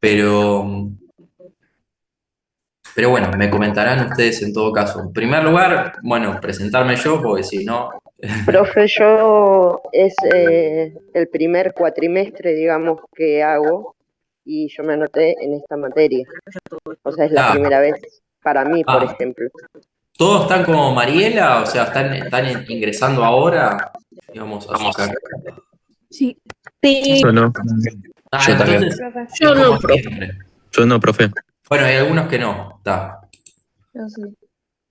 Pero, pero bueno, me comentarán ustedes en todo caso. En primer lugar, bueno, presentarme yo, porque si no, Profe, yo es el primer cuatrimestre, digamos, que hago y yo me anoté en esta materia. O sea, es la ah, primera vez para mí, por ah, ejemplo. todos están como Mariela, o sea, están ingresando ahora, digamos, a su Vamos. carrera. Sí. Sí, Yo no, Ah, yo también. entonces es yo no, como profe. siempre. Yo no, profe. Bueno, hay algunos que no, está. Yo sí.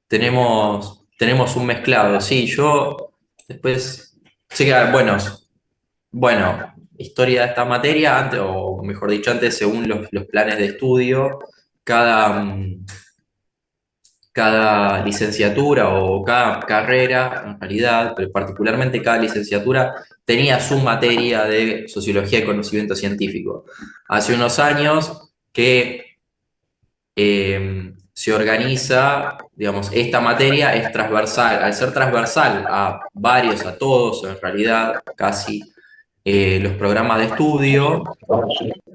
Tenemos un mezclado, sí, yo después, sí que, bueno, historia de esta materia, antes, o mejor dicho, antes, según los planes de estudio, cada, cada licenciatura o cada carrera, en realidad, pero particularmente cada licenciatura, tenía su materia de sociología y conocimiento científico. Hace unos años que se organiza, digamos, esta materia es transversal, al ser transversal a varios, a todos, en realidad, casi los programas de estudio.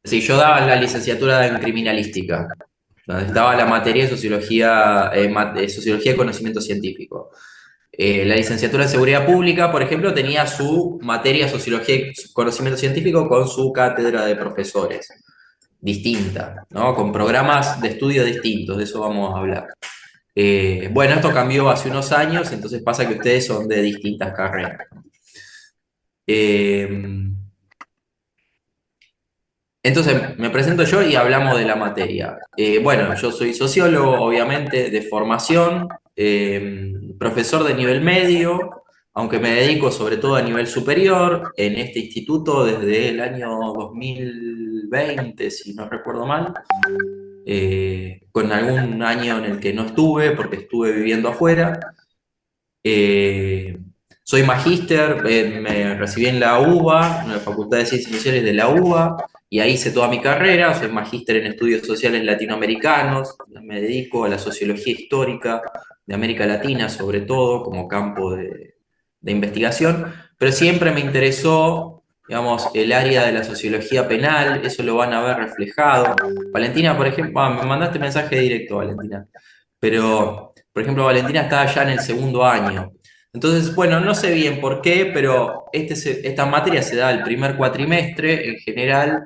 Sí, yo daba la licenciatura en criminalística, donde estaba la materia de sociología, de sociología y conocimiento científico. La licenciatura en seguridad pública, por ejemplo, tenía su materia de sociología y conocimiento científico con su cátedra de profesores distinta, ¿no? Con programas de estudio distintos, de eso vamos a hablar. Bueno, esto cambió hace unos años, entonces pasa que ustedes son de distintas carreras. Eh, entonces, me presento yo y hablamos de la materia. Bueno, yo soy sociólogo, obviamente, de formación, profesor de nivel medio, aunque me dedico sobre todo a nivel superior, en este instituto desde el año 2020, si no recuerdo mal, con algún año en el que no estuve porque estuve viviendo afuera. Eh, Soy magíster, me recibí en la UBA, en la Facultad de Ciencias Sociales de la UBA, y ahí hice toda mi carrera. Soy magíster en estudios sociales latinoamericanos, me dedico a la sociología histórica de América Latina, sobre todo, como campo de investigación, pero siempre me interesó, digamos, el área de la sociología penal, eso lo van a ver reflejado. Valentina, por ejemplo, me mandaste mensaje directo, Valentina, pero, por ejemplo, Valentina está ya en el segundo año. Entonces, bueno, no sé bien por qué, pero esta materia se da el primer cuatrimestre en general,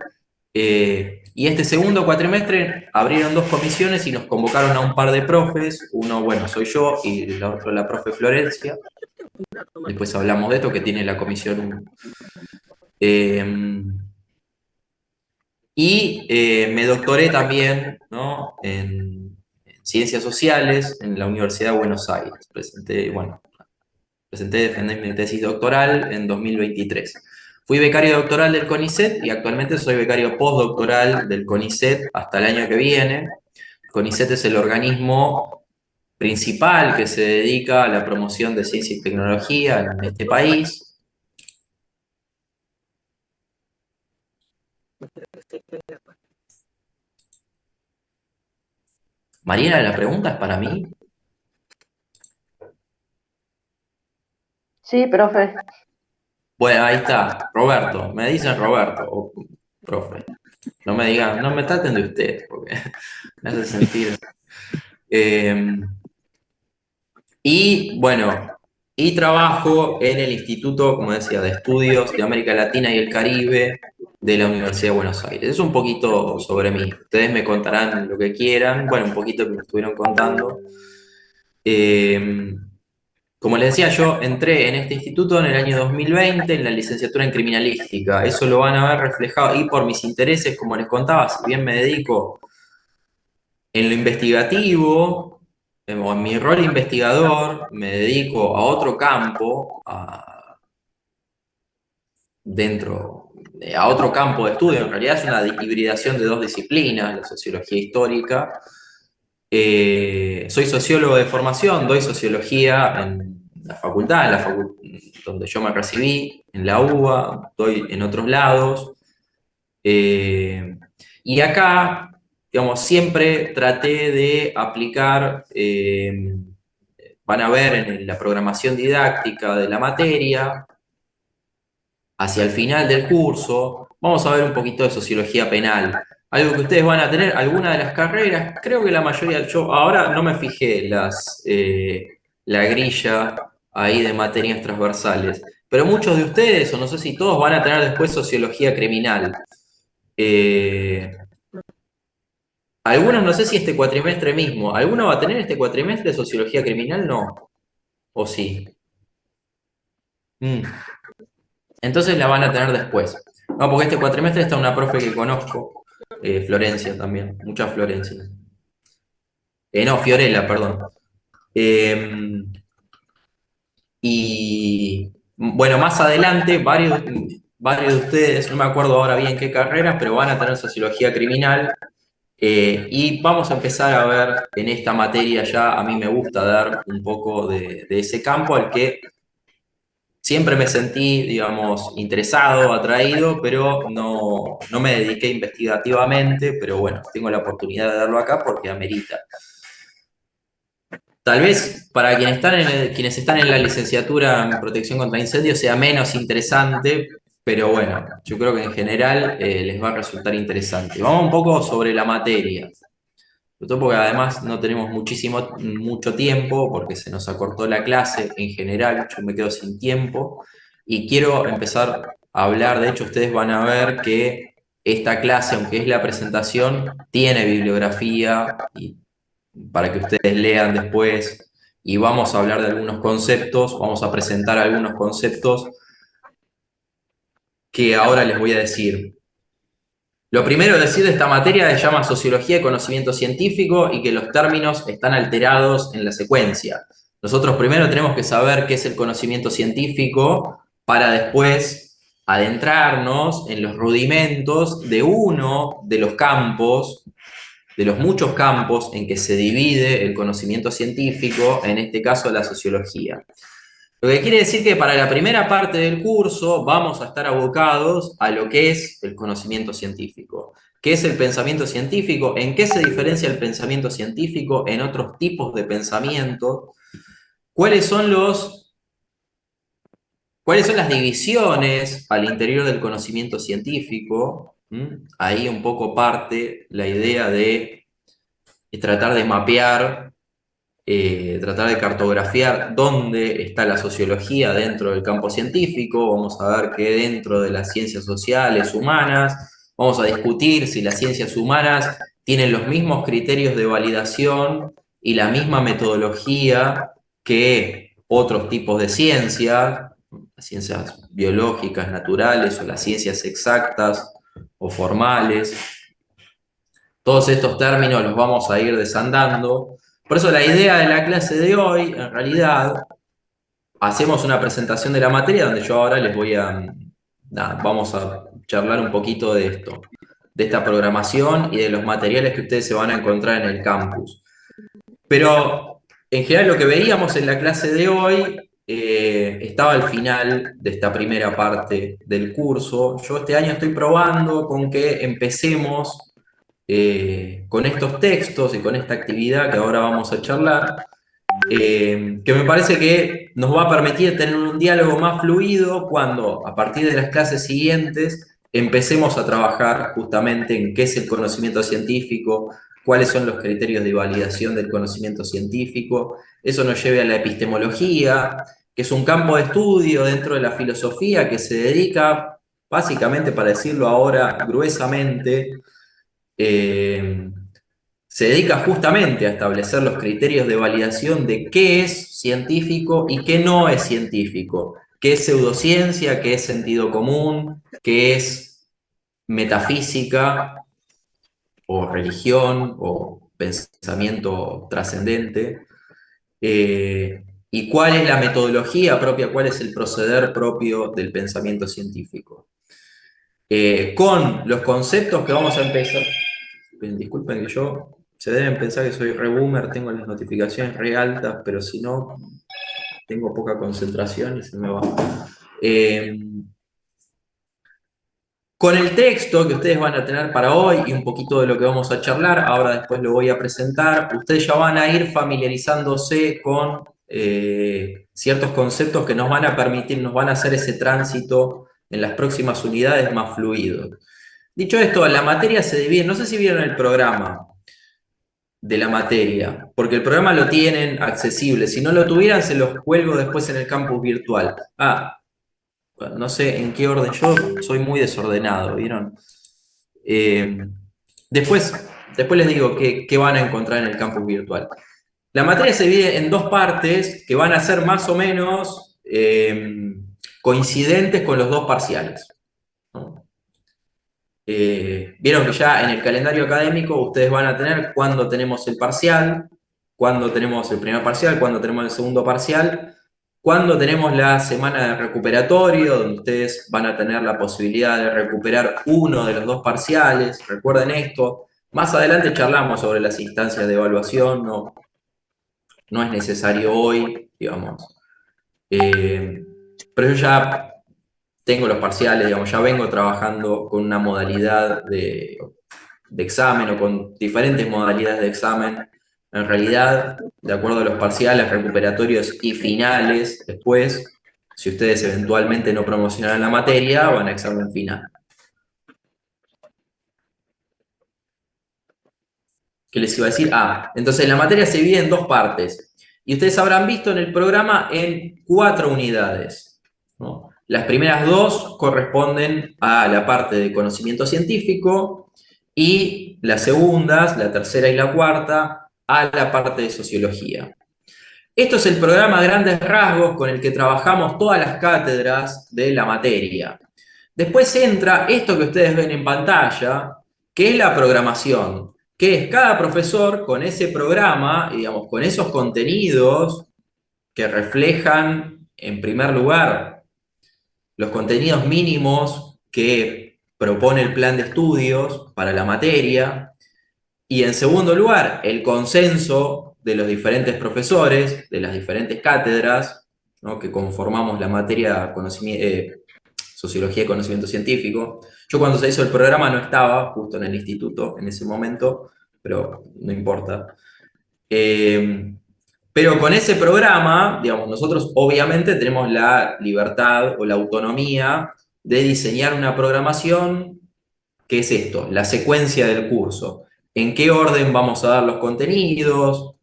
y este segundo cuatrimestre abrieron dos comisiones y nos convocaron a un par de profes. Uno, bueno, soy yo y la otra la profe Florencia. Después hablamos de esto que tiene la comisión 1. Me doctoré también, ¿no? En Ciencias Sociales en la Universidad de Buenos Aires. Presenté y defendí mi tesis doctoral en 2023. Fui becario doctoral del CONICET y actualmente soy becario postdoctoral del CONICET hasta el año que viene. El CONICET es el organismo principal que se dedica a la promoción de ciencia y tecnología en este país. Mariela, la pregunta es para mí. Sí, profe. Bueno, ahí está, Roberto. Me dicen Roberto, o profe. No me digan, no me traten de usted, porque me hace sentir. Eh, y bueno, y trabajo en el Instituto, como decía, de Estudios de América Latina y el Caribe de la Universidad de Buenos Aires. Es un poquito sobre mí. Ustedes me contarán lo que quieran. Bueno, un poquito que me estuvieron contando. Eh, Como les decía, yo entré en este instituto en el año 2020 en la licenciatura en criminalística. Eso lo van a ver reflejado y por mis intereses, como les contaba, si bien me dedico en lo investigativo, o en mi rol investigador, me dedico a otro campo, a otro campo de estudio. En realidad es una hibridación de dos disciplinas, la sociología histórica. Soy sociólogo de formación, doy sociología en la facultad, donde yo me recibí, en la UBA, doy en otros lados. Eh, y acá, digamos, siempre traté de aplicar, van a ver en la programación didáctica de la materia, hacia el final del curso, vamos a ver un poquito de sociología penal. algo que ustedes van a tener, alguna de las carreras, creo que la mayoría, yo ahora no me fijé la grilla ahí de materias transversales, pero muchos de ustedes, o no sé si todos, van a tener después sociología criminal. Eh, algunos, no sé si este cuatrimestre mismo, ¿alguno va a tener este cuatrimestre sociología criminal? No, o sí. Mm. Entonces la van a tener después. No, porque este cuatrimestre está una profe que conozco, Florencia también, muchas Florencias. No, Fiorella, perdón. Eh, y bueno, más adelante, varios de ustedes, no me acuerdo ahora bien qué carreras, pero van a tener sociología criminal. Y vamos a empezar a ver en esta materia ya, a mí me gusta dar un poco de ese campo al que siempre me sentí, digamos, interesado, atraído, pero no me dediqué investigativamente, pero bueno, tengo la oportunidad de darlo acá porque amerita. Tal vez para quienes están en la licenciatura en protección contra incendios sea menos interesante, pero bueno, yo creo que en general les va a resultar interesante. Vamos un poco sobre la materia. Sobre todo porque además no tenemos mucho tiempo, porque se nos acortó la clase en general, yo me quedo sin tiempo y quiero empezar a hablar. De hecho, ustedes van a ver que esta clase, aunque es la presentación, tiene bibliografía y para que ustedes lean después, y vamos a hablar de algunos conceptos, vamos a presentar algunos conceptos que ahora les voy a decir. Lo primero es decir de esta materia se llama Sociología y Conocimiento Científico y que los términos están alterados en la secuencia. Nosotros primero tenemos que saber qué es el conocimiento científico para después adentrarnos en los rudimentos de uno de los campos, de los muchos campos en que se divide el conocimiento científico, en este caso la sociología. Lo que quiere decir que para la primera parte del curso vamos a estar abocados a lo que es el conocimiento científico. ¿Qué es el pensamiento científico? ¿En qué se diferencia el pensamiento científico en otros tipos de pensamiento? ¿Cuáles son las divisiones al interior del conocimiento científico? Ahí un poco parte la idea de tratar de mapear, tratar de cartografiar dónde está la sociología dentro del campo científico. Vamos a ver que dentro de las ciencias sociales humanas, vamos a discutir si las ciencias humanas tienen los mismos criterios de validación y la misma metodología que otros tipos de ciencias, las ciencias biológicas, naturales o las ciencias exactas o formales. Todos estos términos los vamos a ir desandando. Por eso la idea de la clase de hoy, en realidad, hacemos una presentación de la materia donde yo ahora vamos a charlar un poquito de esto, de esta programación y de los materiales que ustedes se van a encontrar en el campus. Pero en general lo que veíamos en la clase de hoy estaba al final de esta primera parte del curso. Yo este año estoy probando con que empecemos con estos textos y con esta actividad que ahora vamos a charlar, que me parece que nos va a permitir tener un diálogo más fluido cuando, a partir de las clases siguientes, empecemos a trabajar justamente en qué es el conocimiento científico, cuáles son los criterios de validación del conocimiento científico. Eso nos lleve a la epistemología, que es un campo de estudio dentro de la filosofía que se dedica, básicamente, para decirlo ahora gruesamente, eh, se dedica justamente a establecer los criterios de validación de qué es científico y qué no es científico, qué es pseudociencia, qué es sentido común, qué es metafísica o religión o pensamiento trascendente, y cuál es la metodología propia, cuál es el proceder propio del pensamiento científico. Con los conceptos que vamos a empezar. Disculpen que se deben pensar que soy re boomer, tengo las notificaciones re altas, pero si no, tengo poca concentración y se me va. Eh, con el texto que ustedes van a tener para hoy y un poquito de lo que vamos a charlar, ahora después lo voy a presentar, ustedes ya van a ir familiarizándose con ciertos conceptos que nos van a permitir, nos van a hacer ese tránsito en las próximas unidades más fluido. Dicho esto, la materia se divide, no sé si vieron el programa de la materia, porque el programa lo tienen accesible. Si no lo tuvieran, se los cuelgo después en el campus virtual. Ah, bueno, no sé en qué orden, yo soy muy desordenado, ¿vieron? Eh, después, después les digo qué van a encontrar en el campus virtual. La materia se divide en dos partes que van a ser más o menos coincidentes con los dos parciales, ¿no? Vieron que ya en el calendario académico ustedes van a tener cuándo tenemos el parcial, cuándo tenemos el primer parcial, cuándo tenemos el segundo parcial, cuándo tenemos la semana de recuperatorio, donde ustedes van a tener la posibilidad de recuperar uno de los dos parciales. Recuerden esto. Más adelante charlamos sobre las instancias de evaluación, no es necesario hoy, digamos. Pero yo ya tengo los parciales, digamos, ya vengo trabajando con una modalidad de examen o con diferentes modalidades de examen. En realidad, de acuerdo a los parciales, recuperatorios y finales, después, si ustedes eventualmente no promocionan la materia, van a examen final. ¿Qué les iba a decir? Ah, entonces la materia se divide en dos partes. Y ustedes habrán visto en el programa en 4 unidades, ¿no? Las primeras 2 corresponden a la parte de conocimiento científico y las segundas, la tercera y la cuarta, a la parte de sociología. Esto es el programa a grandes rasgos con el que trabajamos todas las cátedras de la materia. Después entra esto que ustedes ven en pantalla, que es la programación, que es cada profesor con ese programa, digamos, con esos contenidos que reflejan, en primer lugar, los contenidos mínimos que propone el plan de estudios para la materia, y en segundo lugar, el consenso de los diferentes profesores, de las diferentes cátedras, ¿no?, que conformamos la materia Sociología y Conocimiento Científico. Yo cuando se hizo el programa no estaba justo en el instituto en ese momento, pero no importa. Pero con ese programa, digamos, nosotros obviamente tenemos la libertad o la autonomía de diseñar una programación. ¿Qué es esto? La secuencia del curso. ¿En qué orden vamos a dar los contenidos?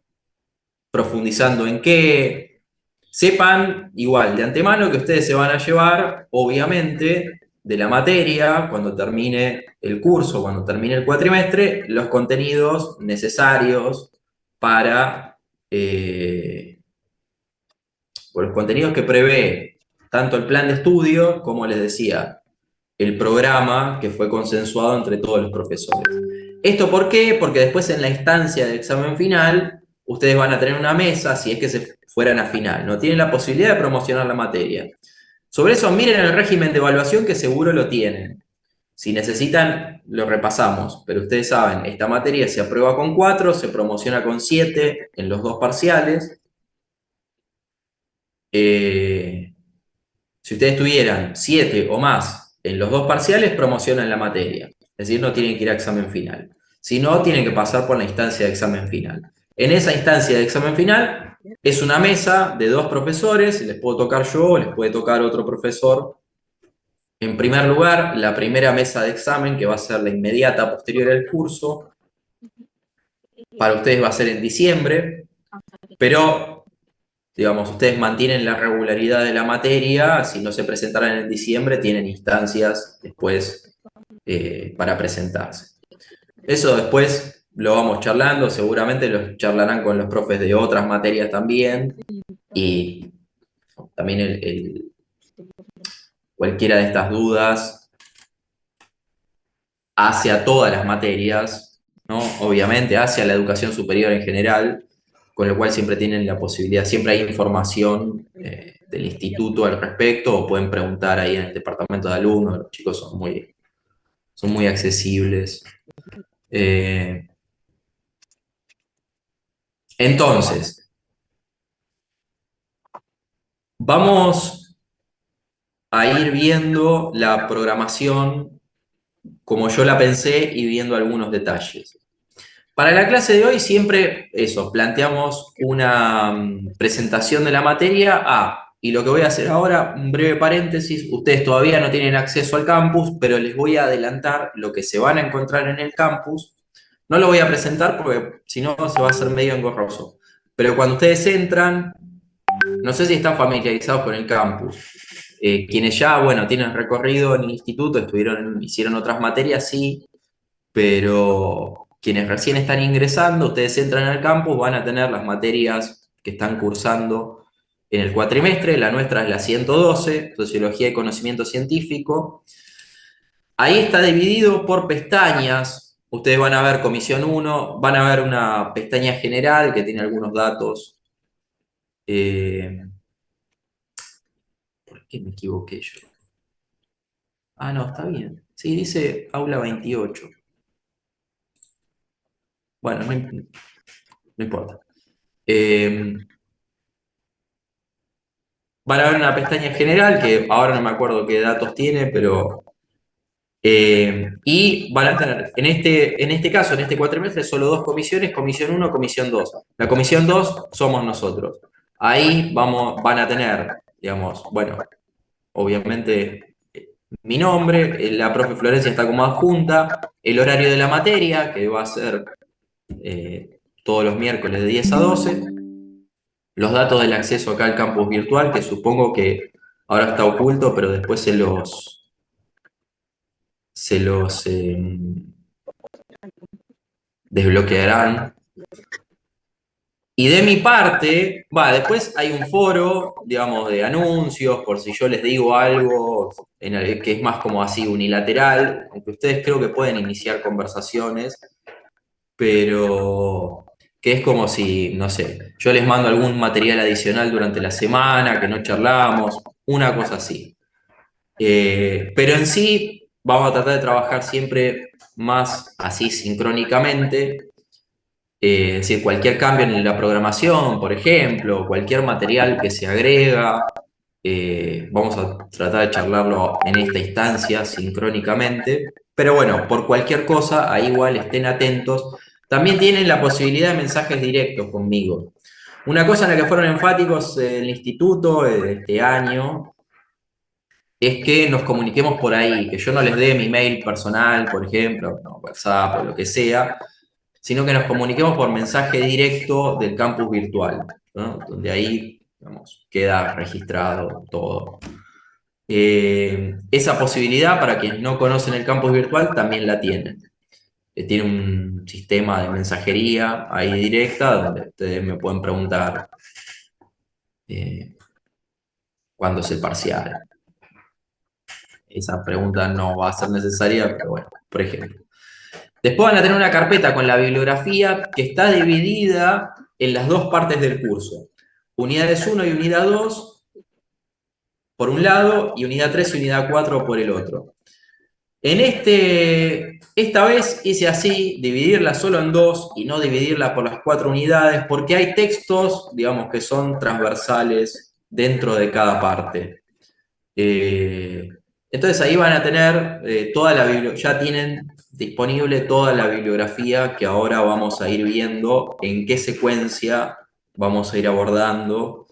¿Profundizando en qué? Sepan igual de antemano que ustedes se van a llevar, obviamente, de la materia, cuando termine el curso, cuando termine el cuatrimestre, los contenidos necesarios para, o los contenidos que prevé tanto el plan de estudio, como les decía, el programa que fue consensuado entre todos los profesores. ¿Esto por qué? Porque después en la instancia de examen final, ustedes van a tener una mesa, si es que se fueran a final, no tienen la posibilidad de promocionar la materia. Sobre eso miren el régimen de evaluación que seguro lo tienen. Si necesitan, lo repasamos, pero ustedes saben, esta materia se aprueba con 4, se promociona con 7 en los dos parciales. Si ustedes tuvieran 7 o más en los dos parciales, promocionan la materia. Es decir, no tienen que ir a examen final. Si no, tienen que pasar por la instancia de examen final. En esa instancia de examen final es una mesa de 2 profesores, les puedo tocar yo, les puede tocar otro profesor. En primer lugar, la primera mesa de examen, que va a ser la inmediata posterior al curso, para ustedes va a ser en diciembre, pero digamos, ustedes mantienen la regularidad de la materia, si no se presentarán en diciembre, tienen instancias después para presentarse. Eso después lo vamos charlando, seguramente lo charlarán con los profes de otras materias también, y también cualquiera de estas dudas hacia todas las materias, ¿no? Obviamente hacia la educación superior en general, con lo cual siempre tienen la posibilidad, siempre hay información del instituto al respecto, o pueden preguntar ahí en el departamento de alumnos, los chicos son muy accesibles. Entonces, vamos a ir viendo la programación como yo la pensé y viendo algunos detalles. Para la clase de hoy siempre eso, planteamos una presentación de la materia a y lo que voy a hacer ahora, un breve paréntesis, ustedes todavía no tienen acceso al campus, pero les voy a adelantar lo que se van a encontrar en el campus. No lo voy a presentar porque si no se va a hacer medio engorroso. Pero cuando ustedes entran, no sé si están familiarizados con el campus. Quienes ya, bueno, tienen recorrido en el instituto, hicieron otras materias, sí, pero quienes recién están ingresando, ustedes entran al campus, van a tener las materias que están cursando en el cuatrimestre. La nuestra es la 112, Sociología y Conocimiento Científico. Ahí está dividido por pestañas. Ustedes van a ver Comisión 1, van a ver una pestaña general que tiene algunos datos. ¿Por qué me equivoqué yo? Ah, no, está bien. Sí, dice aula 28. Bueno, no importa. Eh, Van a ver una pestaña general que ahora no me acuerdo qué datos tiene, pero... y van a tener, en este caso, en este cuatrimestre, solo dos comisiones, comisión 1, comisión 2. La comisión 2 somos nosotros. Ahí van a tener, digamos, bueno, obviamente mi nombre, la profe Florencia está como adjunta, el horario de la materia, que va a ser todos los miércoles de 10 a 12, los datos del acceso acá al campus virtual, que supongo que ahora está oculto, pero después se los desbloquearán. Y de mi parte, después hay un foro, digamos, de anuncios, por si yo les digo algo que es más como así unilateral, aunque ustedes creo que pueden iniciar conversaciones, pero que es como si, no sé, yo les mando algún material adicional durante la semana, que no charlamos, una cosa así. Pero en sí vamos a tratar de trabajar siempre más así sincrónicamente. Es decir, cualquier cambio en la programación, por ejemplo, cualquier material que se agrega, vamos a tratar de charlarlo en esta instancia sincrónicamente. Pero bueno, por cualquier cosa, ahí igual estén atentos. También tienen la posibilidad de mensajes directos conmigo. Una cosa en la que fueron enfáticos en el instituto este año es que nos comuniquemos por ahí, que yo no les dé mi mail personal, por ejemplo, no, WhatsApp o lo que sea, sino que nos comuniquemos por mensaje directo del campus virtual, ¿no? Donde ahí, digamos, queda registrado todo. Esa posibilidad, para quienes no conocen el campus virtual, también la tienen. Tiene un sistema de mensajería ahí directa, donde ustedes me pueden preguntar eh, cuándo es el parcial. Esa pregunta no va a ser necesaria, pero bueno, por ejemplo. Después van a tener una carpeta con la bibliografía que está dividida en las dos partes del curso. Unidades 1 y unidad 2 por un lado y unidad 3 y unidad 4 por el otro. Esta vez hice así, dividirla solo en dos y no dividirla por las 4 unidades, porque hay textos, digamos, que son transversales dentro de cada parte. Entonces ahí van a tener toda la bibliografía, ya tienen disponible toda la bibliografía que ahora vamos a ir viendo en qué secuencia vamos a ir abordando.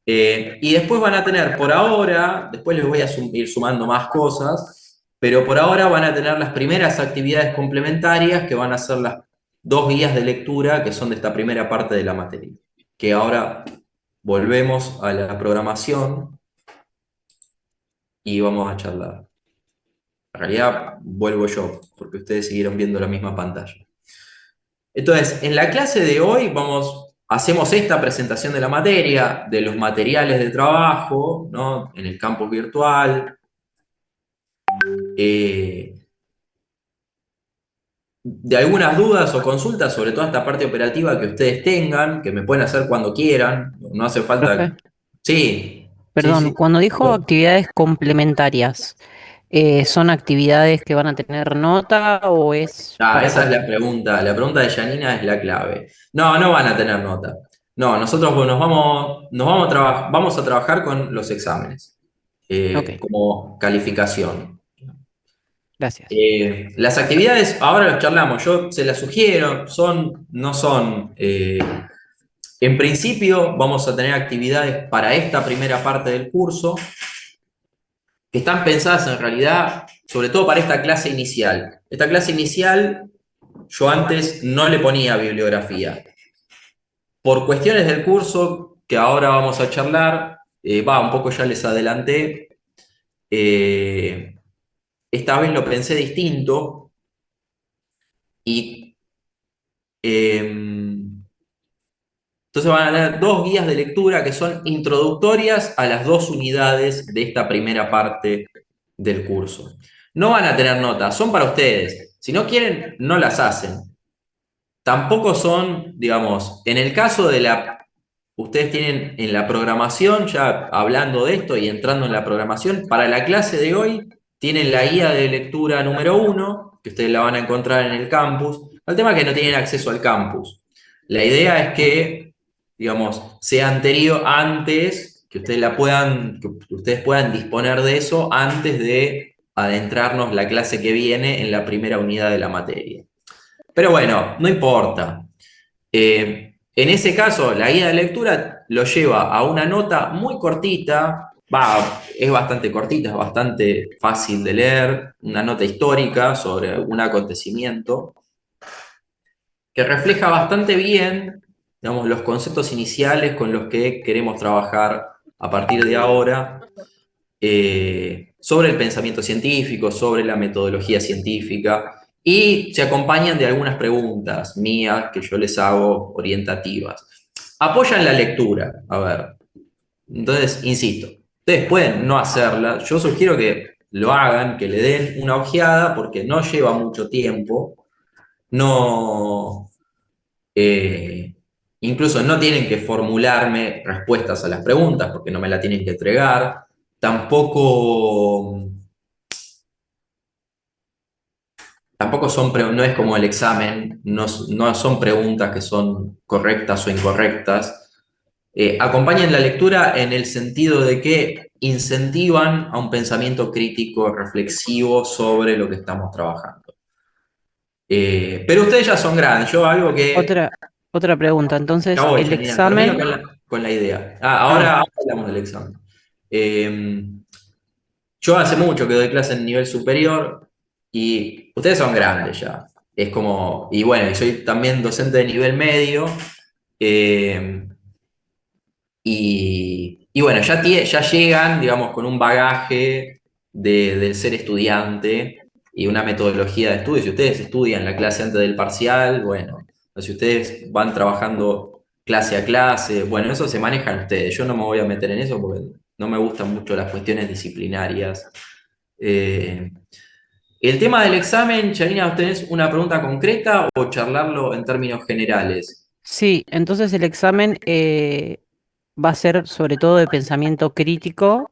Y después van a tener por ahora, después les voy a ir sumando más cosas, pero por ahora van a tener las primeras actividades complementarias que van a ser las dos guías de lectura que son de esta primera parte de la materia. Que ahora volvemos a la programación y vamos a charlar. En realidad vuelvo yo, porque ustedes siguieron viendo la misma pantalla. Entonces, en la clase de hoy hacemos esta presentación de la materia, de los materiales de trabajo, ¿no? En el campus virtual. De algunas dudas o consultas sobre toda esta parte operativa que ustedes tengan, que me pueden hacer cuando quieran, no hace falta... Profe, Sí, sí, perdón, sí. cuando dijo actividades complementarias, ¿son actividades que van a tener nota o es Ah, para esa es cómo? la pregunta. La pregunta de Janina es la clave. No, no van a tener nota. No, nosotros vamos a trabajar con los exámenes Ok, como calificación. gracias. Las actividades, ahora las charlamos, yo se las sugiero, no son En principio vamos a tener actividades para esta primera parte del curso que están pensadas en realidad sobre todo para esta clase inicial. Esta clase inicial yo antes no le ponía bibliografía. Por cuestiones del curso que ahora vamos a charlar, un poco ya les adelanté, esta vez lo pensé distinto y entonces van a tener dos guías de lectura que son introductorias a las dos unidades de esta primera parte del curso. No van a tener notas, son para ustedes. Si no quieren, no las hacen. Tampoco son, digamos, en el caso de ustedes tienen en la programación, ya hablando de esto y entrando en la programación, para la clase de hoy tienen la guía de lectura número 1, que ustedes la van a encontrar en el campus. El tema es que no tienen acceso al campus. La idea es que, digamos, sea anterior, antes, que ustedes puedan disponer de eso antes de adentrarnos la clase que viene en la primera unidad de la materia. Pero bueno, no importa. En ese caso, la guía de lectura lo lleva a una nota muy cortita, es bastante cortita, es bastante fácil de leer, una nota histórica sobre un acontecimiento que refleja bastante bien, digamos, los conceptos iniciales con los que queremos trabajar a partir de ahora, sobre el pensamiento científico, sobre la metodología científica, y se acompañan de algunas preguntas mías que yo les hago orientativas. Apoyan la lectura, a ver. Entonces, insisto, ustedes pueden no hacerla, yo sugiero que lo hagan, que le den una ojeada, porque no lleva mucho tiempo, no, incluso no tienen que formularme respuestas a las preguntas, porque no me la tienen que entregar, tampoco no es como el examen, no son preguntas que son correctas o incorrectas. Acompañan la lectura en el sentido de que incentivan a un pensamiento crítico, reflexivo sobre lo que estamos trabajando. Pero ustedes ya son grandes, yo algo que... Otra pregunta, Ya entonces voy, el Janina, termino examen, con la idea. ah, Ahora hablamos del examen. Eh, Yo hace mucho que doy clase en nivel superior y ustedes son grandes ya. Es como, y bueno, y soy también docente de nivel medio. eh, y bueno, ya llegan, digamos, con un bagaje del ser estudiante y una metodología de estudio. Si ustedes estudian la clase antes del parcial, bueno, o si ustedes van trabajando clase a clase, bueno, eso se manejan ustedes. Yo no me voy a meter en eso porque no me gustan mucho las cuestiones disciplinarias. Eh, el tema del examen, Charina, ¿tenés una pregunta concreta o charlarlo en términos generales? sí, entonces el examen va a ser sobre todo de pensamiento crítico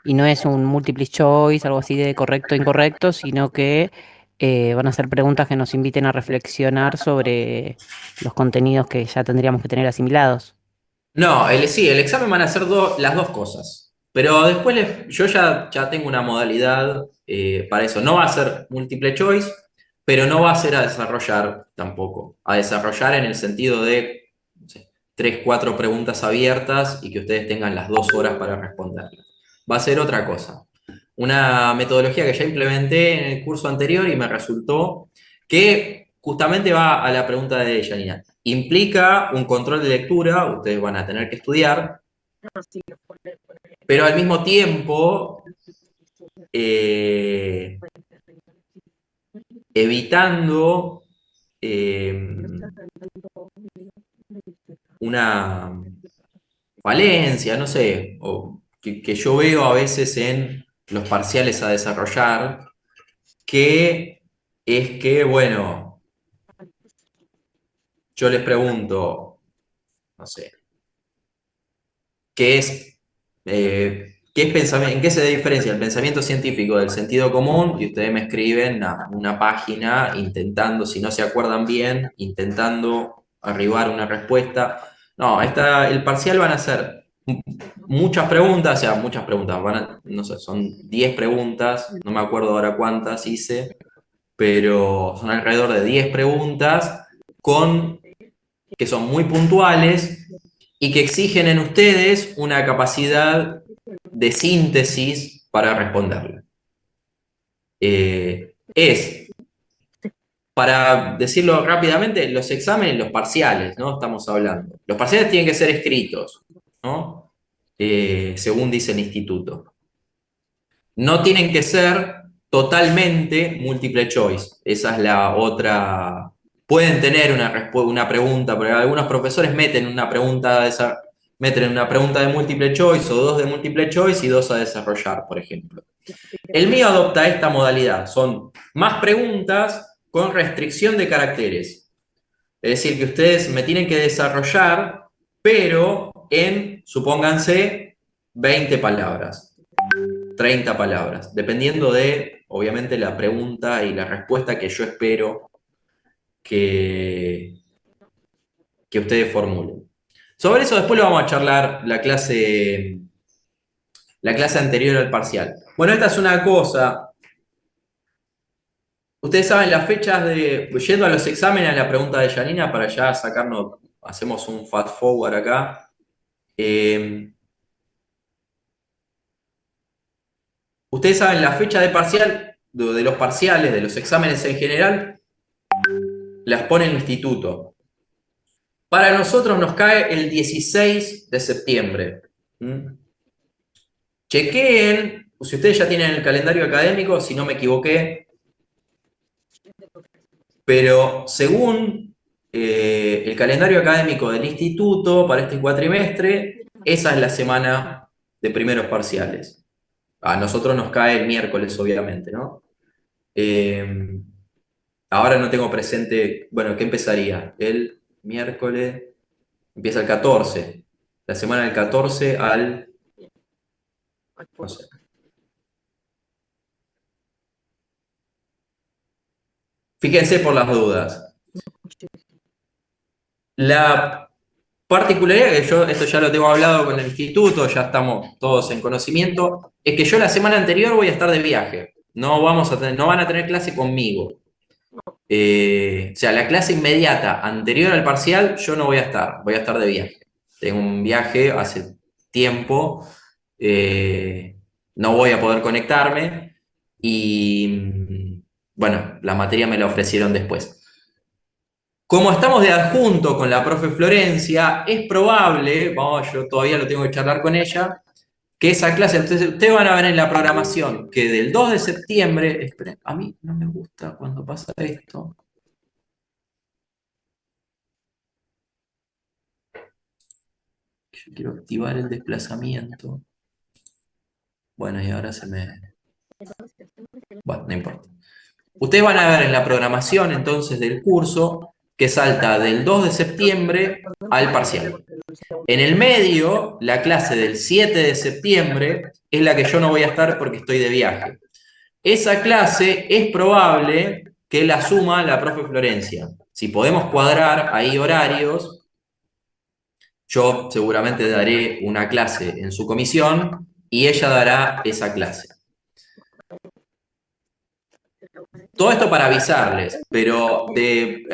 y no es un multiple choice, algo así de correcto o incorrecto, sino que van a ser preguntas que nos inviten a reflexionar sobre los contenidos que ya tendríamos que tener asimilados. No, sí, el examen van a ser las dos cosas. Pero después yo ya tengo una modalidad para eso. No va a ser múltiple choice, pero no va a ser a desarrollar tampoco. A desarrollar en el sentido de, no sé, tres, cuatro preguntas abiertas y que ustedes tengan las 2 horas para responderlas. Va a ser otra cosa. Una metodología que ya implementé en el curso anterior y me resultó que justamente va a la pregunta de Janina. Implica un control de lectura, ustedes van a tener que estudiar, pero al mismo tiempo eh, evitando eh, una falencia, no sé, o que yo veo a veces en los parciales a desarrollar, que es que, bueno, yo les pregunto, no sé, ¿qué es, en qué se diferencia el pensamiento científico del sentido común? Y ustedes me escriben una página intentando, si no se acuerdan bien, intentando arribar una respuesta. No, el parcial van a ser muchas preguntas, o sea, muchas preguntas, no sé, son 10 preguntas, no me acuerdo ahora cuántas hice, pero son alrededor de 10 preguntas que son muy puntuales y que exigen en ustedes una capacidad de síntesis para responderla. Para decirlo rápidamente, los exámenes, los parciales, ¿no? Estamos hablando. Los parciales tienen que ser escritos, ¿no? Según dice el instituto. No tienen que ser totalmente multiple choice. Esa es la otra. Pueden tener una pregunta, porque algunos profesores meten una pregunta de múltiple choice o dos de múltiple choice y dos a desarrollar, por ejemplo. El mío adopta esta modalidad. Son más preguntas con restricción de caracteres. Es decir, que ustedes me tienen que desarrollar, pero en, supónganse, 20 palabras, 30 palabras, dependiendo de, obviamente, la pregunta y la respuesta que yo espero que ustedes formulen. Sobre eso después lo vamos a charlar la clase anterior al parcial. Bueno, esta es una cosa. Ustedes saben las fechas yendo a los exámenes, a la pregunta de Janina, para ya sacarnos, hacemos un fast forward acá. Ustedes saben la fecha de parcial, de los parciales, de los exámenes en general, las pone el instituto. Para nosotros nos cae el 16 de septiembre. Chequeen, si ustedes ya tienen el calendario académico, si no me equivoqué, pero según el calendario académico del instituto para este cuatrimestre, esa es la semana de primeros parciales. A nosotros nos cae el miércoles, obviamente, ¿no? Ahora no tengo presente, bueno, ¿qué empezaría? El miércoles, empieza el 14, la semana del 14 al, no sé. Fíjense por las dudas. La particularidad, que yo esto ya lo tengo hablado con el instituto, ya estamos todos en conocimiento, es que yo la semana anterior voy a estar de viaje. No van a tener clase conmigo. O sea, la clase inmediata anterior al parcial, yo no voy a estar de viaje. Tengo un viaje hace tiempo, no voy a poder conectarme y, bueno, la materia me la ofrecieron después. Como estamos de adjunto con la profe Florencia, es probable, yo todavía lo tengo que charlar con ella, que esa clase, entonces ustedes van a ver en la programación que del 2 de septiembre, esperen, a mí no me gusta cuando pasa esto. Yo quiero activar el desplazamiento. Bueno, y ahora se me... Bueno, no importa. Ustedes van a ver en la programación entonces del curso que salta del 2 de septiembre al parcial. En el medio, la clase del 7 de septiembre es la que yo no voy a estar porque estoy de viaje. Esa clase es probable que la suma la profe Florencia. Si podemos cuadrar ahí horarios, yo seguramente daré una clase en su comisión y ella dará esa clase. Todo esto para avisarles, pero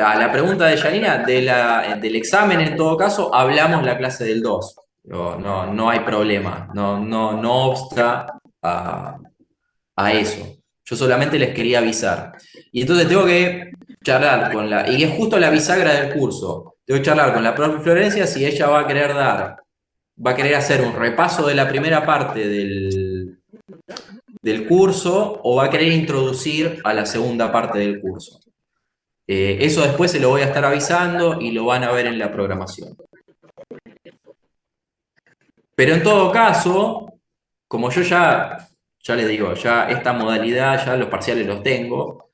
a la pregunta de Janina, del examen en todo caso, hablamos la clase del 2. No hay problema, no obsta a eso. Yo solamente les quería avisar. Y entonces tengo que charlar y es justo la bisagra del curso, tengo que charlar con la profe Florencia si ella va a querer hacer un repaso de la primera parte del curso o va a querer introducir a la segunda parte del curso. Eso después se lo voy a estar avisando y lo van a ver en la programación. Pero en todo caso, como yo ya les digo, ya esta modalidad, ya los parciales los tengo,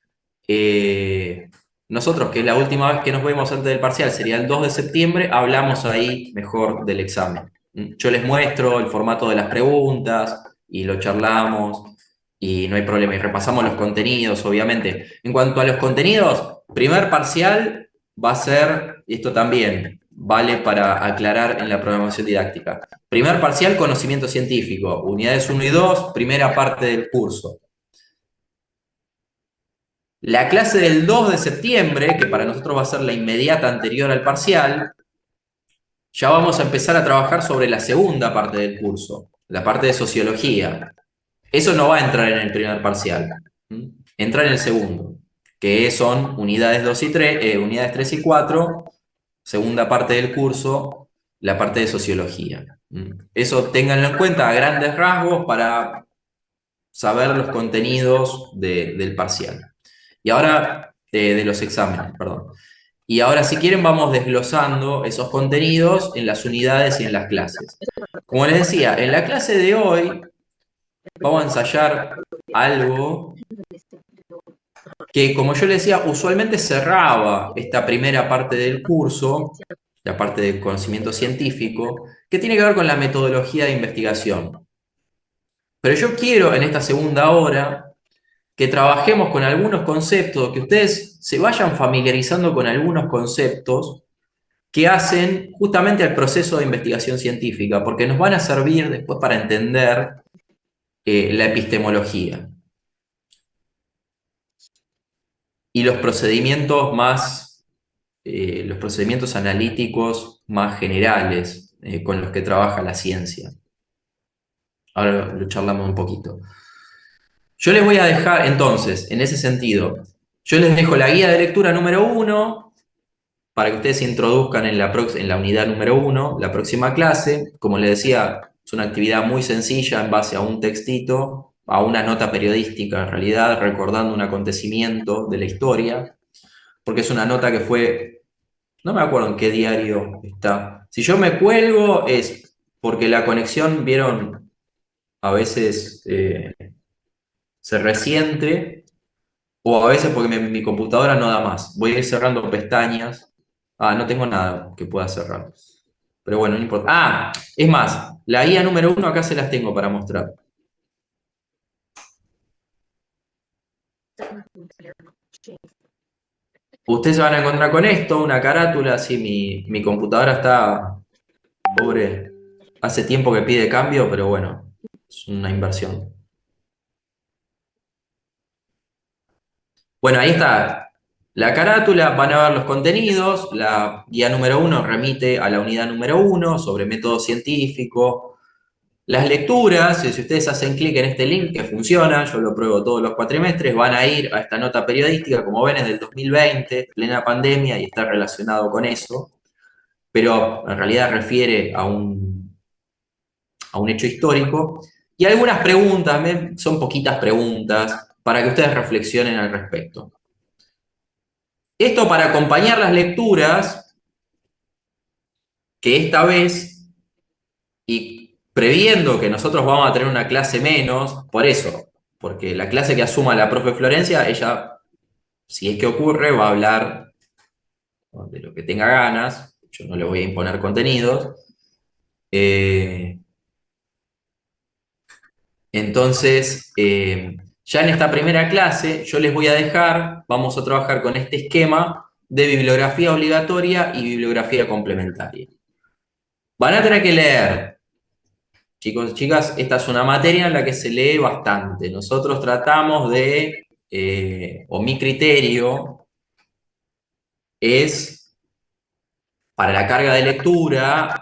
nosotros, que la última vez que nos vemos antes del parcial sería el 2 de septiembre, hablamos ahí mejor del examen. Yo les muestro el formato de las preguntas y lo charlamos y no hay problema. Y repasamos los contenidos, obviamente. En cuanto a los contenidos, primer parcial va a ser, y esto también vale para aclarar en la programación didáctica. Primer parcial, conocimiento científico, unidades 1 y 2, primera parte del curso. La clase del 2 de septiembre, que para nosotros va a ser la inmediata anterior al parcial, ya vamos a empezar a trabajar sobre la segunda parte del curso, la parte de sociología. Eso no va a entrar en el primer parcial, ¿m? Entra en el segundo, que son unidades 2 y 3, unidades 3 y 4, segunda parte del curso, la parte de sociología. ¿M? Eso ténganlo en cuenta a grandes rasgos para saber los contenidos del parcial. Y ahora, de los exámenes, perdón. Y ahora, si quieren, vamos desglosando esos contenidos en las unidades y en las clases. Como les decía, en la clase de hoy vamos a ensayar algo que, como yo les decía, usualmente cerraba esta primera parte del curso, la parte del conocimiento científico, que tiene que ver con la metodología de investigación. Pero yo quiero, en esta segunda hora, que trabajemos con algunos conceptos, que ustedes se vayan familiarizando con algunos conceptos que hacen justamente al proceso de investigación científica, porque nos van a servir después para entender la epistemología y los procedimientos analíticos más generales con los que trabaja la ciencia. Ahora lo charlamos un poquito. Yo les voy a dejar, entonces, en ese sentido, yo les dejo la guía de lectura número 1 para que ustedes se introduzcan en la unidad número 1, la próxima clase. Como les decía, es una actividad muy sencilla en base a un textito, a una nota periodística, en realidad, recordando un acontecimiento de la historia, porque es una nota que fue, no me acuerdo en qué diario está. Si yo me cuelgo es porque la conexión, vieron, a veces se resiente, o a veces porque mi computadora no da más. Voy a ir cerrando pestañas. Ah, no tengo nada que pueda cerrar. Pero bueno, no importa. Ah, es más, la guía número 1 acá se las tengo para mostrar. Ustedes se van a encontrar con esto, una carátula. Sí, mi computadora está, pobre, hace tiempo que pide cambio, pero bueno, es una inversión. Bueno, ahí está la carátula, van a ver los contenidos. La guía número 1 remite a la unidad número 1 sobre método científico. Las lecturas, si ustedes hacen clic en este link que funciona, yo lo pruebo todos los cuatrimestres, van a ir a esta nota periodística, como ven, es del 2020, plena pandemia, y está relacionado con eso, pero en realidad refiere a un hecho histórico. Y algunas preguntas, son poquitas preguntas, para que ustedes reflexionen al respecto. Esto para acompañar las lecturas, que esta vez, y previendo que nosotros vamos a tener una clase menos, por eso, porque la clase que asuma la profe Florencia, ella, si es que ocurre, va a hablar de lo que tenga ganas, yo no le voy a imponer contenidos. Entonces, ya en esta primera clase, yo les voy a dejar, vamos a trabajar con este esquema de bibliografía obligatoria y bibliografía complementaria. Van a tener que leer. Chicos y chicas, esta es una materia en la que se lee bastante. Nosotros tratamos de, o mi criterio es, para la carga de lectura,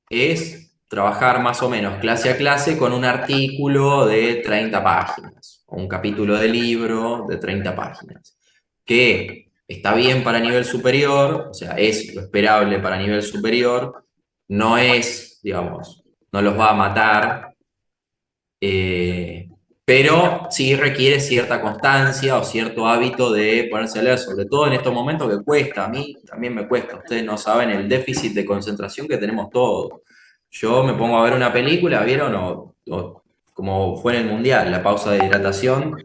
es trabajar más o menos clase a clase con un artículo de 30 páginas, o un capítulo de libro de 30 páginas, que está bien para nivel superior, o sea, es lo esperable para nivel superior, no es, digamos, no los va a matar, pero sí requiere cierta constancia o cierto hábito de ponerse a leer, sobre todo en estos momentos que cuesta, a mí también me cuesta, ustedes no saben el déficit de concentración que tenemos todos. Yo me pongo a ver una película, ¿vieron? O como fue en el Mundial, la pausa de hidratación,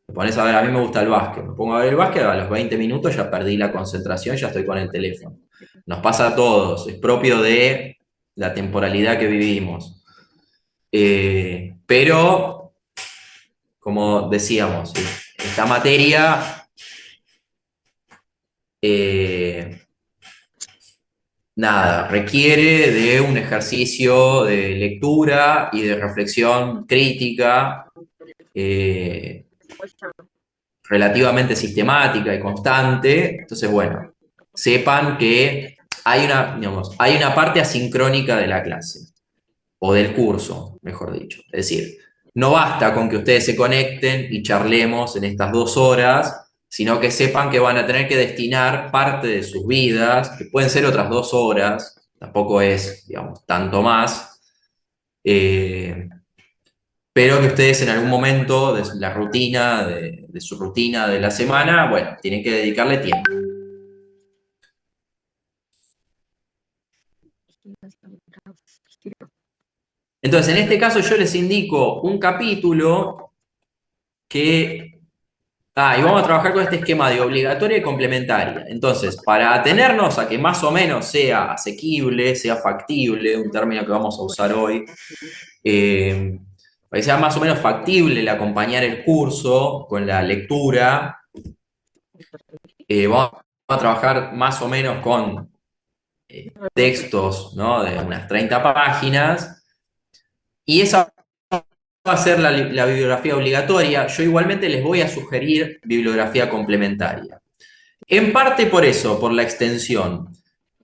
me pones a ver, a mí me gusta el básquet, me pongo a ver el básquet, a los 20 minutos ya perdí la concentración, ya estoy con el teléfono. Nos pasa a todos, es propio de la temporalidad que vivimos. Pero, como decíamos, esta materia, nada, requiere de un ejercicio de lectura y de reflexión crítica relativamente sistemática y constante. Entonces, bueno, sepan que hay una parte asincrónica de la clase, o del curso, mejor dicho. Es decir, no basta con que ustedes se conecten y charlemos en estas 2 horas, sino que sepan que van a tener que destinar parte de sus vidas, que pueden ser otras 2 horas, tampoco es, digamos, tanto más, eh, pero que ustedes en algún momento de la rutina, de su rutina de la semana, bueno, tienen que dedicarle tiempo. Entonces, en este caso yo les indico un capítulo que... y vamos a trabajar con este esquema de obligatoria y complementaria. Entonces, para atenernos a que más o menos sea asequible, sea factible, un término que vamos a usar hoy, para que sea más o menos factible el acompañar el curso con la lectura, vamos a trabajar más o menos con textos, ¿no? De unas 30 páginas, y esa va a ser la bibliografía obligatoria. Yo igualmente les voy a sugerir bibliografía complementaria. En parte por eso, por la extensión.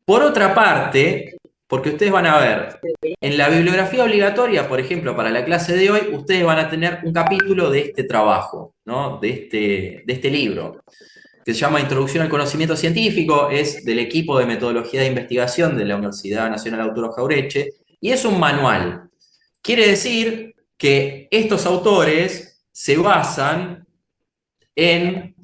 Por otra parte, porque ustedes van a ver, en la bibliografía obligatoria, por ejemplo, para la clase de hoy, ustedes van a tener un capítulo de este trabajo, ¿no? De este libro, que se llama Introducción al Conocimiento Científico, es del equipo de metodología de investigación de la Universidad Nacional Arturo Jauretche, y es un manual. Quiere decir que estos autores se basan en...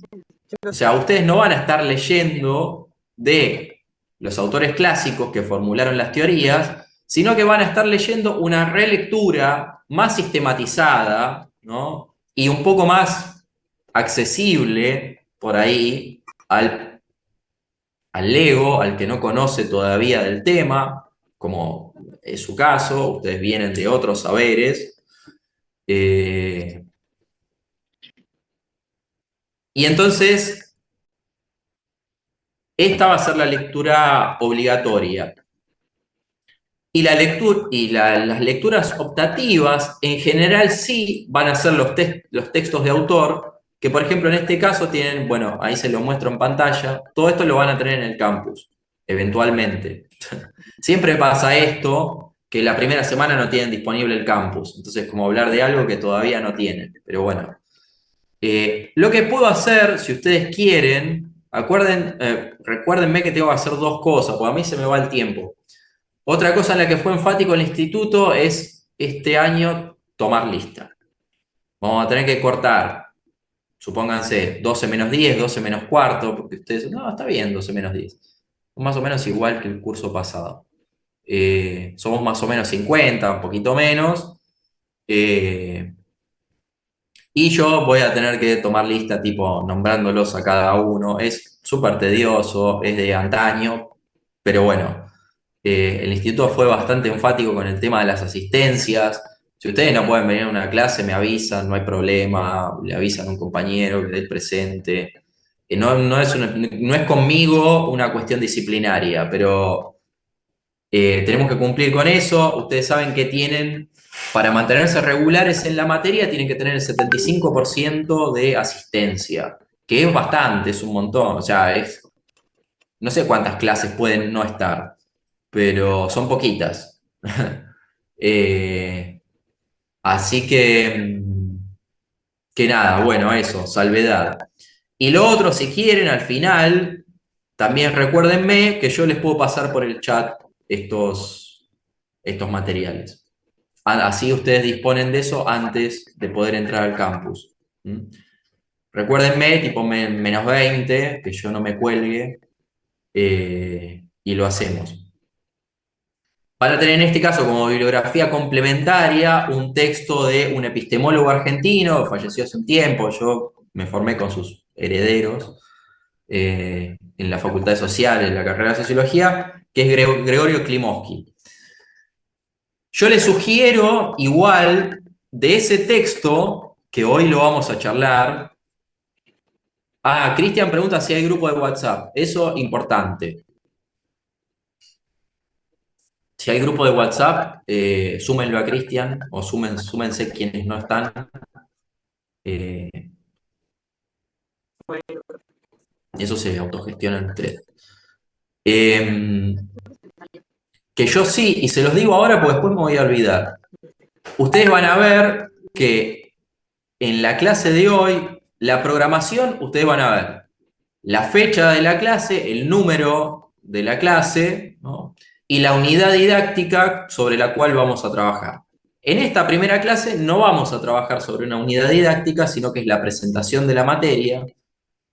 O sea, ustedes no van a estar leyendo de los autores clásicos que formularon las teorías, sino que van a estar leyendo una relectura más sistematizada, ¿no? Y un poco más accesible por ahí al ego, al que no conoce todavía del tema, como es su caso, ustedes vienen de otros saberes. Y entonces, esta va a ser la lectura obligatoria. Y, las lecturas optativas, en general, sí van a ser los textos de autor, que por ejemplo en este caso tienen, bueno, ahí se lo muestro en pantalla, todo esto lo van a tener en el campus, eventualmente. Siempre pasa esto, que la primera semana no tienen disponible el campus, entonces como hablar de algo que todavía no tienen, pero bueno. Lo que puedo hacer, si ustedes quieren, recuérdenme que tengo que hacer 2 cosas, porque a mí se me va el tiempo. Otra cosa en la que fue enfático el instituto es este año tomar lista. Vamos a tener que cortar, supónganse, 12 menos 10, 12 menos cuarto, porque ustedes dicen, no, está bien 12 menos 10. Más o menos igual que el curso pasado. Somos más o menos 50, un poquito menos. Y yo voy a tener que tomar lista, tipo, nombrándolos a cada uno. Es súper tedioso, es de antaño, pero bueno, el instituto fue bastante enfático con el tema de las asistencias. Si ustedes no pueden venir a una clase, me avisan, no hay problema, le avisan a un compañero que dé el presente. No es conmigo una cuestión disciplinaria, pero tenemos que cumplir con eso. Ustedes saben que tienen, para mantenerse regulares en la materia, tienen que tener el 75% de asistencia, que es bastante, es un montón. O sea, no sé cuántas clases pueden no estar, pero son poquitas. Eh, así que nada, bueno, eso, salvedad. Y lo otro, si quieren, al final, también recuérdenme que yo les puedo pasar por el chat estos materiales. Así ustedes disponen de eso antes de poder entrar al campus. ¿Mm? Recuérdenme, tipo menos 20, que yo no me cuelgue, y lo hacemos. Van a tener en este caso como bibliografía complementaria un texto de un epistemólogo argentino, falleció hace un tiempo, yo me formé con sus herederos en la Facultad de Sociales, en la carrera de Sociología, que es Gregorio Klimovsky. Yo les sugiero igual de ese texto, que hoy lo vamos a charlar. Cristian pregunta si hay grupo de WhatsApp. Eso importante. Si hay grupo de WhatsApp, súmenlo a Cristian o súmense quienes no están. Eh, Eso se autogestiona ustedes. Eh, que yo sí, y se los digo ahora porque después me voy a olvidar. Ustedes van a ver que en la clase de hoy, la programación, ustedes van a ver la fecha de la clase, el número de la clase, ¿no? Y la unidad didáctica sobre la cual vamos a trabajar. En esta primera clase no vamos a trabajar sobre una unidad didáctica, sino que es la presentación de la materia.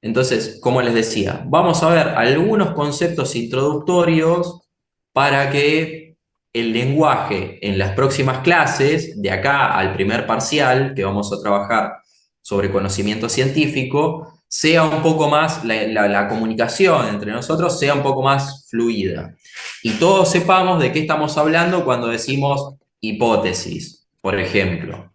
Entonces, como les decía, vamos a ver algunos conceptos introductorios para que el lenguaje en las próximas clases, de acá al primer parcial, que vamos a trabajar sobre conocimiento científico, sea un poco más, la comunicación entre nosotros sea un poco más fluida. Y todos sepamos de qué estamos hablando cuando decimos hipótesis, por ejemplo.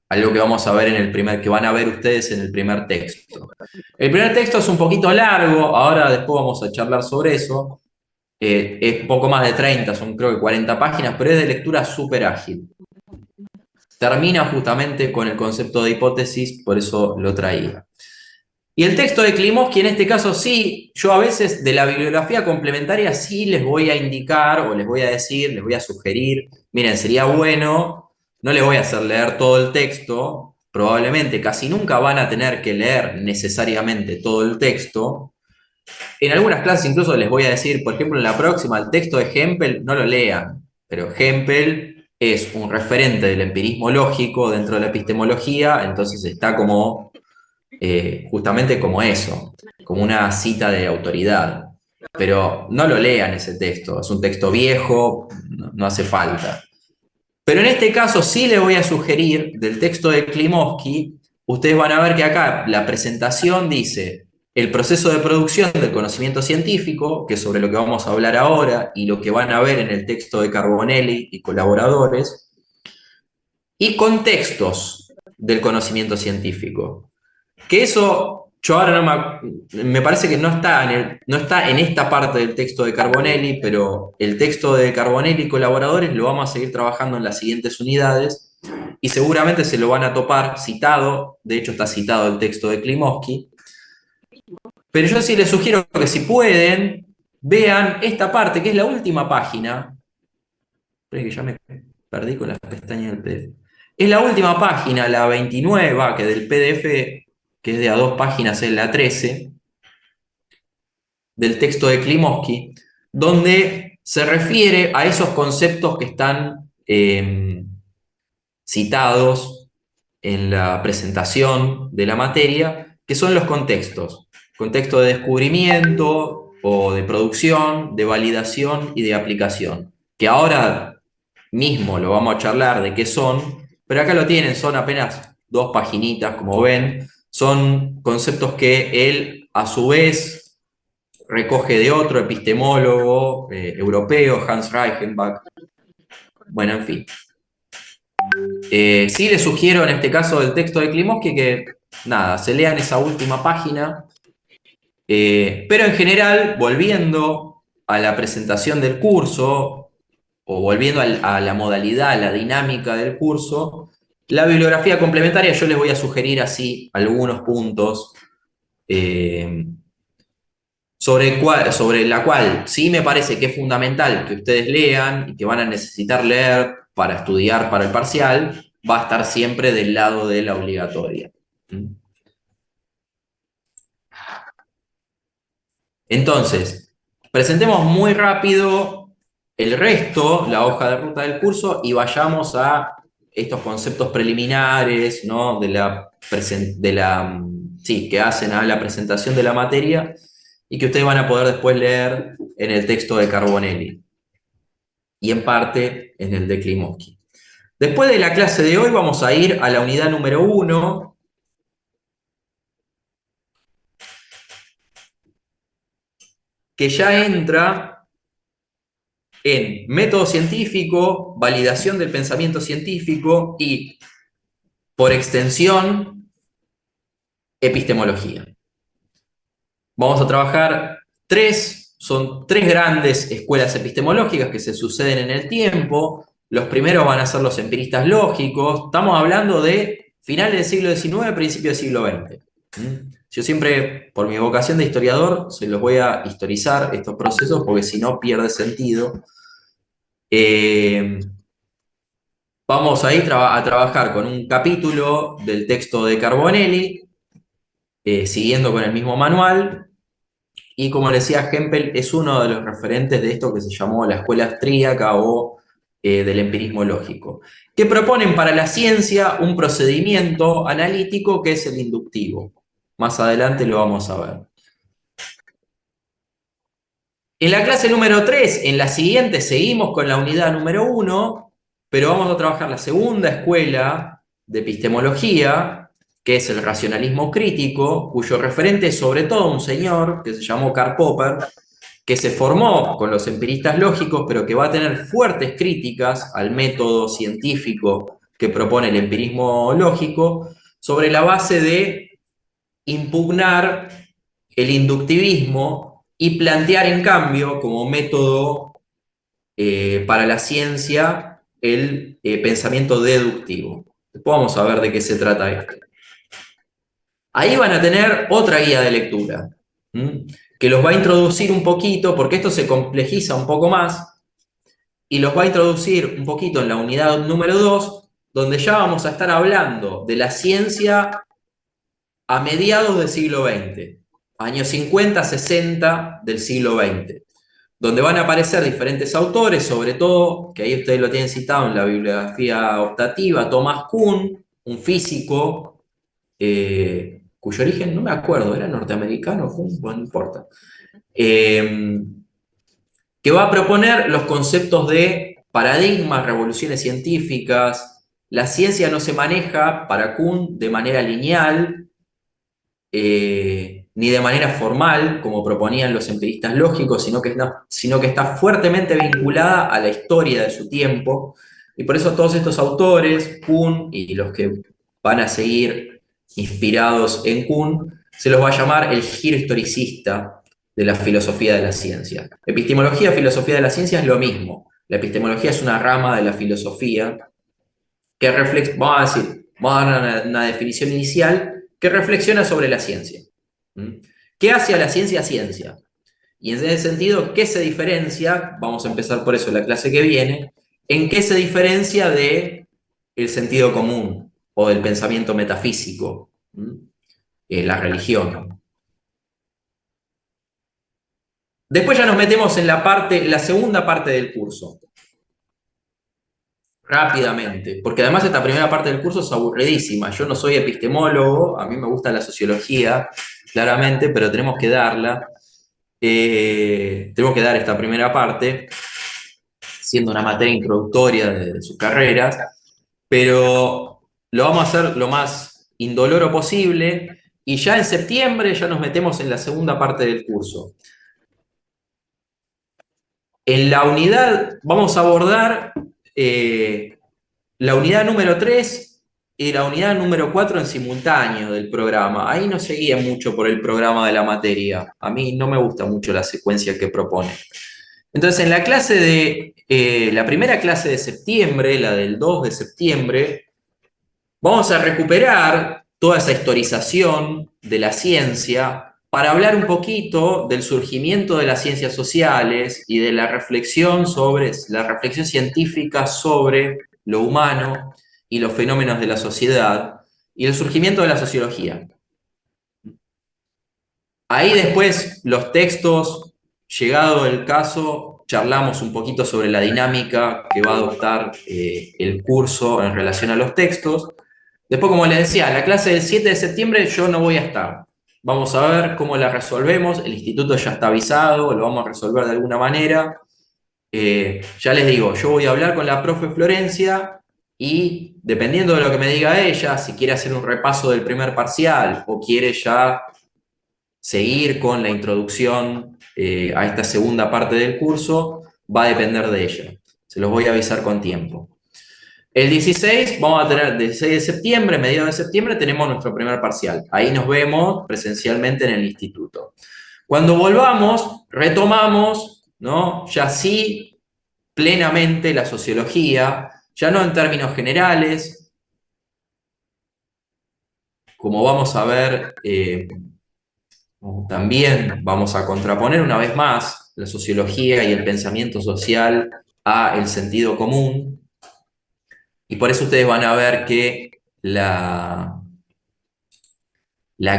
Algo que vamos a ver que van a ver ustedes en el primer texto. El primer texto es un poquito largo, ahora después vamos a charlar sobre eso. Es poco más de 30, son creo que 40 páginas, pero es de lectura súper ágil. Termina justamente con el concepto de hipótesis, por eso lo traía. Y el texto de Klimovsky, en este caso sí, yo a veces de la bibliografía complementaria sí les voy a indicar o les voy a decir, les voy a sugerir, miren, sería bueno, no les voy a hacer leer todo el texto, probablemente casi nunca van a tener que leer necesariamente todo el texto. En algunas clases incluso les voy a decir, por ejemplo, en la próxima, el texto de Hempel no lo lean, pero Hempel es un referente del empirismo lógico dentro de la epistemología, entonces está como justamente como eso, como una cita de autoridad. Pero no lo lean ese texto, es un texto viejo, no hace falta. Pero en este caso sí les voy a sugerir del texto de Klimovsky, ustedes van a ver que acá la presentación dice el proceso de producción del conocimiento científico, que es sobre lo que vamos a hablar ahora, y lo que van a ver en el texto de Carbonelli y colaboradores, y contextos del conocimiento científico. Que eso, yo ahora me parece que no está en esta parte del texto de Carbonelli, pero el texto de Carbonelli y colaboradores lo vamos a seguir trabajando en las siguientes unidades y seguramente se lo van a topar citado, de hecho está citado el texto de Klimovsky, pero yo sí les sugiero que si pueden, vean esta parte, que es la última página. Esperen que ya me perdí con las pestañas del PDF. Es la última página, la 29, que del PDF, que es de a 2 páginas, es la 13, del texto de Klimovsky, donde se refiere a esos conceptos que están citados en la presentación de la materia, que son los contextos. Contexto de descubrimiento o de producción, de validación y de aplicación. Que ahora mismo lo vamos a charlar de qué son, pero acá lo tienen, son apenas 2 paginitas, como ven. Son conceptos que él, a su vez, recoge de otro epistemólogo europeo, Hans Reichenbach. Bueno, en fin. Sí les sugiero en este caso del texto de Klimovsky que, nada, se lean esa última página, pero en general, volviendo a la presentación del curso, o volviendo a la modalidad, a la dinámica del curso, la bibliografía complementaria yo les voy a sugerir así algunos puntos sobre la cual sí me parece que es fundamental que ustedes lean y que van a necesitar leer para estudiar para el parcial, va a estar siempre del lado de la obligatoria. Entonces, presentemos muy rápido el resto, la hoja de ruta del curso, y vayamos a estos conceptos preliminares, ¿no? Sí, que hacen a la presentación de la materia y que ustedes van a poder después leer en el texto de Carbonelli y en parte en el de Klimovsky. Después de la clase de hoy vamos a ir a la unidad número 1, que ya entra en método científico, validación del pensamiento científico y, por extensión, epistemología. Vamos a trabajar son tres grandes escuelas epistemológicas que se suceden en el tiempo. Los primeros van a ser los empiristas lógicos. Estamos hablando de finales del siglo XIX, principios del siglo XX. Yo siempre, por mi vocación de historiador, se los voy a historizar estos procesos porque si no pierde sentido. Vamos a ir a trabajar con un capítulo del texto de Carbonelli, siguiendo con el mismo manual. Y como decía Hempel, es uno de los referentes de esto que se llamó la escuela austríaca o del empirismo lógico, que proponen para la ciencia un procedimiento analítico que es el inductivo. Más adelante lo vamos a ver. En la clase número 3, en la siguiente, seguimos con la unidad número 1, pero vamos a trabajar la segunda escuela de epistemología, que es el racionalismo crítico, cuyo referente es sobre todo un señor que se llamó Karl Popper, que se formó con los empiristas lógicos, pero que va a tener fuertes críticas al método científico que propone el empirismo lógico, sobre la base de impugnar el inductivismo y plantear en cambio como método para la ciencia el pensamiento deductivo. Después vamos a ver de qué se trata esto. Ahí van a tener otra guía de lectura, que los va a introducir un poquito, porque esto se complejiza un poco más, y los va a introducir un poquito en la unidad número 2, donde ya vamos a estar hablando de la ciencia a mediados del siglo XX, años 50, 60 del siglo XX, donde van a aparecer diferentes autores, sobre todo, que ahí ustedes lo tienen citado en la bibliografía optativa, Thomas Kuhn, un físico, cuyo origen no me acuerdo, era norteamericano, bueno, no importa, que va a proponer los conceptos de paradigmas, revoluciones científicas. La ciencia no se maneja, para Kuhn, de manera lineal, ni de manera formal, como proponían los empiristas lógicos, sino que está fuertemente vinculada a la historia de su tiempo. Y por eso todos estos autores, Kuhn y los que van a seguir inspirados en Kuhn, se los va a llamar el giro historicista de la filosofía de la ciencia. Epistemología, filosofía de la ciencia es lo mismo. La epistemología es una rama de la filosofía que vamos a dar una definición inicial que reflexiona sobre la ciencia. ¿Qué hace a la ciencia ciencia? Y en ese sentido, ¿qué se diferencia? Vamos a empezar por eso la clase que viene. ¿En qué se diferencia de el sentido común o del pensamiento metafísico? La religión. Después ya nos metemos en la segunda parte del curso. Rápidamente, porque además esta primera parte del curso es aburridísima. Yo no soy epistemólogo, a mí me gusta la sociología, claramente, pero tenemos que darla. Tenemos que dar esta primera parte, siendo una materia introductoria de sus carreras, pero lo vamos a hacer lo más indoloro posible y ya en septiembre ya nos metemos en la segunda parte del curso. En la unidad vamos a abordar la unidad número 3 y la unidad número 4 en simultáneo del programa. Ahí no seguía mucho por el programa de la materia. A mí no me gusta mucho la secuencia que propone. Entonces, en la clase la primera clase de septiembre, la del 2 de septiembre, vamos a recuperar toda esa historización de la ciencia para hablar un poquito del surgimiento de las ciencias sociales y de la reflexión científica sobre lo humano y los fenómenos de la sociedad y el surgimiento de la sociología. Ahí después los textos, llegado el caso, charlamos un poquito sobre la dinámica que va a adoptar el curso en relación a los textos. Después, como les decía, en la clase del 7 de septiembre yo no voy a estar. Vamos a ver cómo la resolvemos. El instituto ya está avisado, lo vamos a resolver de alguna manera. Ya les digo, yo voy a hablar con la profe Florencia y dependiendo de lo que me diga ella, si quiere hacer un repaso del primer parcial o quiere ya seguir con la introducción a esta segunda parte del curso, va a depender de ella. Se los voy a avisar con tiempo. El 16 vamos a tener, 16 de septiembre, mediados de septiembre, tenemos nuestro primer parcial. Ahí nos vemos presencialmente en el instituto. Cuando volvamos, retomamos, ¿no? Ya sí, plenamente la sociología, ya no en términos generales, como vamos a ver También vamos a contraponer una vez más la sociología y el pensamiento social a el sentido común, y por eso ustedes van a ver que la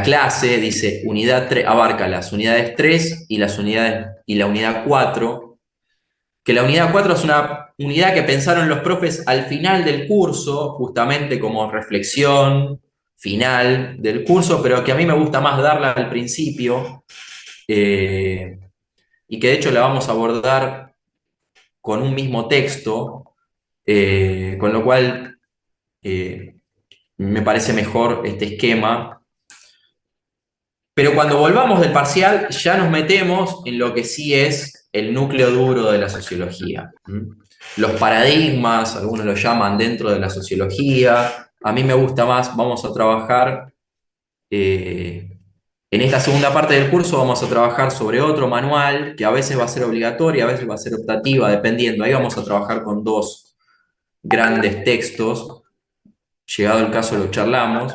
clase dice unidad 3, abarca las unidades 3 y la unidad 4, que la unidad 4 es una unidad que pensaron los profes al final del curso, justamente como reflexión final del curso, pero que a mí me gusta más darla al principio, eh, y que de hecho la vamos a abordar con un mismo texto, con lo cual me parece mejor este esquema. Pero cuando volvamos del parcial, ya nos metemos en lo que sí es el núcleo duro de la sociología. Los paradigmas, algunos lo llaman dentro de la sociología. A mí me gusta más, vamos a trabajar, en esta segunda parte del curso vamos a trabajar sobre otro manual, que a veces va a ser obligatorio, a veces va a ser optativa, dependiendo. Ahí vamos a trabajar con dos grandes textos. Llegado el caso lo charlamos.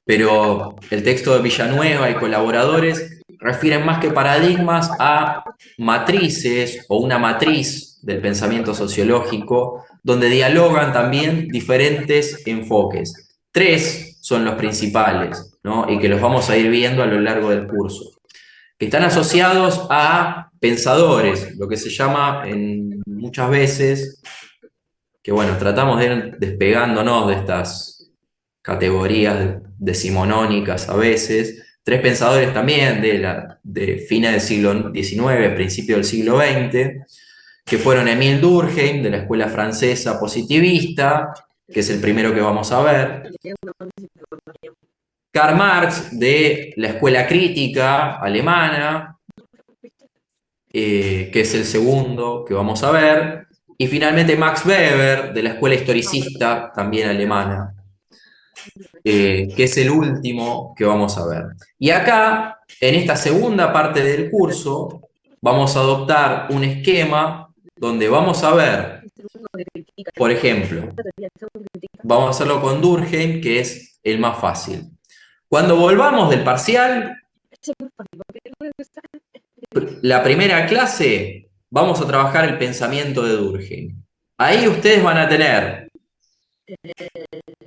Pero el texto de Villanueva y colaboradores refieren más que paradigmas a matrices o una matriz del pensamiento sociológico, donde dialogan también diferentes enfoques. Tres son los principales, ¿no? Y que los vamos a ir viendo a lo largo del curso, que están asociados a pensadores, lo que se llama muchas veces, que bueno, tratamos de ir despegándonos de estas categorías decimonónicas a veces, tres pensadores también de fines del siglo XIX, principio del siglo XX, que fueron Émile Durkheim, de la escuela francesa positivista, que es el primero que vamos a ver, Karl Marx, de la escuela crítica alemana, que es el segundo que vamos a ver, y finalmente Max Weber, de la escuela historicista, también alemana, que es el último que vamos a ver. Y acá, en esta segunda parte del curso, vamos a adoptar un esquema donde vamos a ver, por ejemplo, vamos a hacerlo con Durkheim, que es el más fácil. Cuando volvamos del parcial, la primera clase, vamos a trabajar el pensamiento de Durkheim. Ahí ustedes van a tener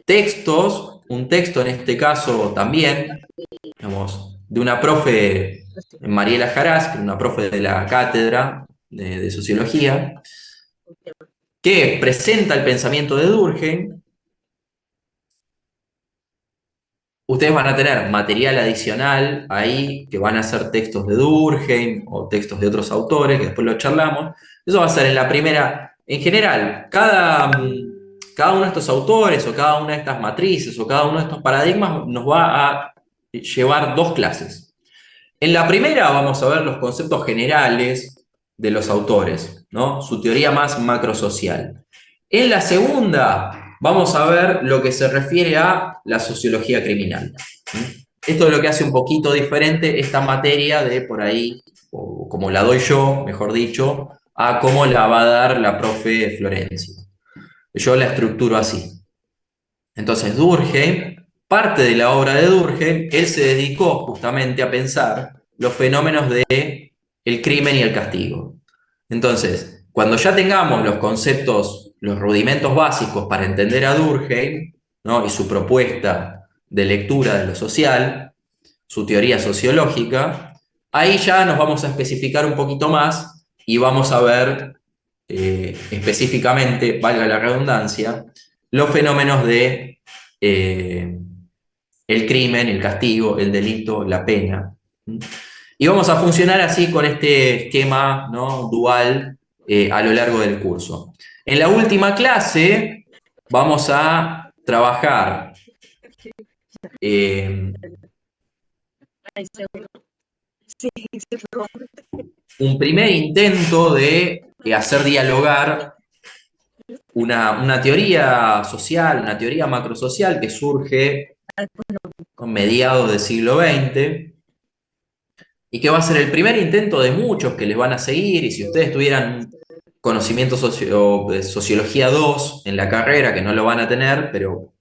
textos, un texto en este caso también, digamos, de una profe, Mariela Jaraz, una profe de la cátedra de sociología, que presenta el pensamiento de Durkheim. Ustedes van a tener material adicional ahí, que van a ser textos de Durkheim o textos de otros autores, que después lo charlamos. Eso va a ser en la primera. En general, cada uno de estos autores o cada una de estas matrices o cada uno de estos paradigmas nos va a llevar dos clases. En la primera vamos a ver los conceptos generales de los autores, ¿no? Su teoría más macrosocial. En la segunda vamos a ver lo que se refiere a la sociología criminal. Esto es lo que hace un poquito diferente esta materia de por ahí, o como la doy yo, mejor dicho, a cómo la va a dar la profe Florencia. Yo la estructuro así. Entonces, Durkheim, parte de la obra de Durkheim, él se dedicó justamente a pensar los fenómenos de el crimen y el castigo. Entonces, cuando ya tengamos los conceptos, los rudimentos básicos para entender a Durkheim, ¿no? Y su propuesta de lectura de lo social, su teoría sociológica, ahí ya nos vamos a especificar un poquito más y vamos a ver específicamente, valga la redundancia, los fenómenos de el crimen, el castigo, el delito, la pena. Y vamos a funcionar así con este esquema, ¿no? Dual a lo largo del curso. En la última clase vamos a trabajar un primer intento de hacer dialogar una teoría social, una teoría macrosocial que surge a mediados del siglo XX y que va a ser el primer intento de muchos que les van a seguir. Y si ustedes tuvieran conocimiento de Sociología 2 en la carrera, que no lo van a tener, pero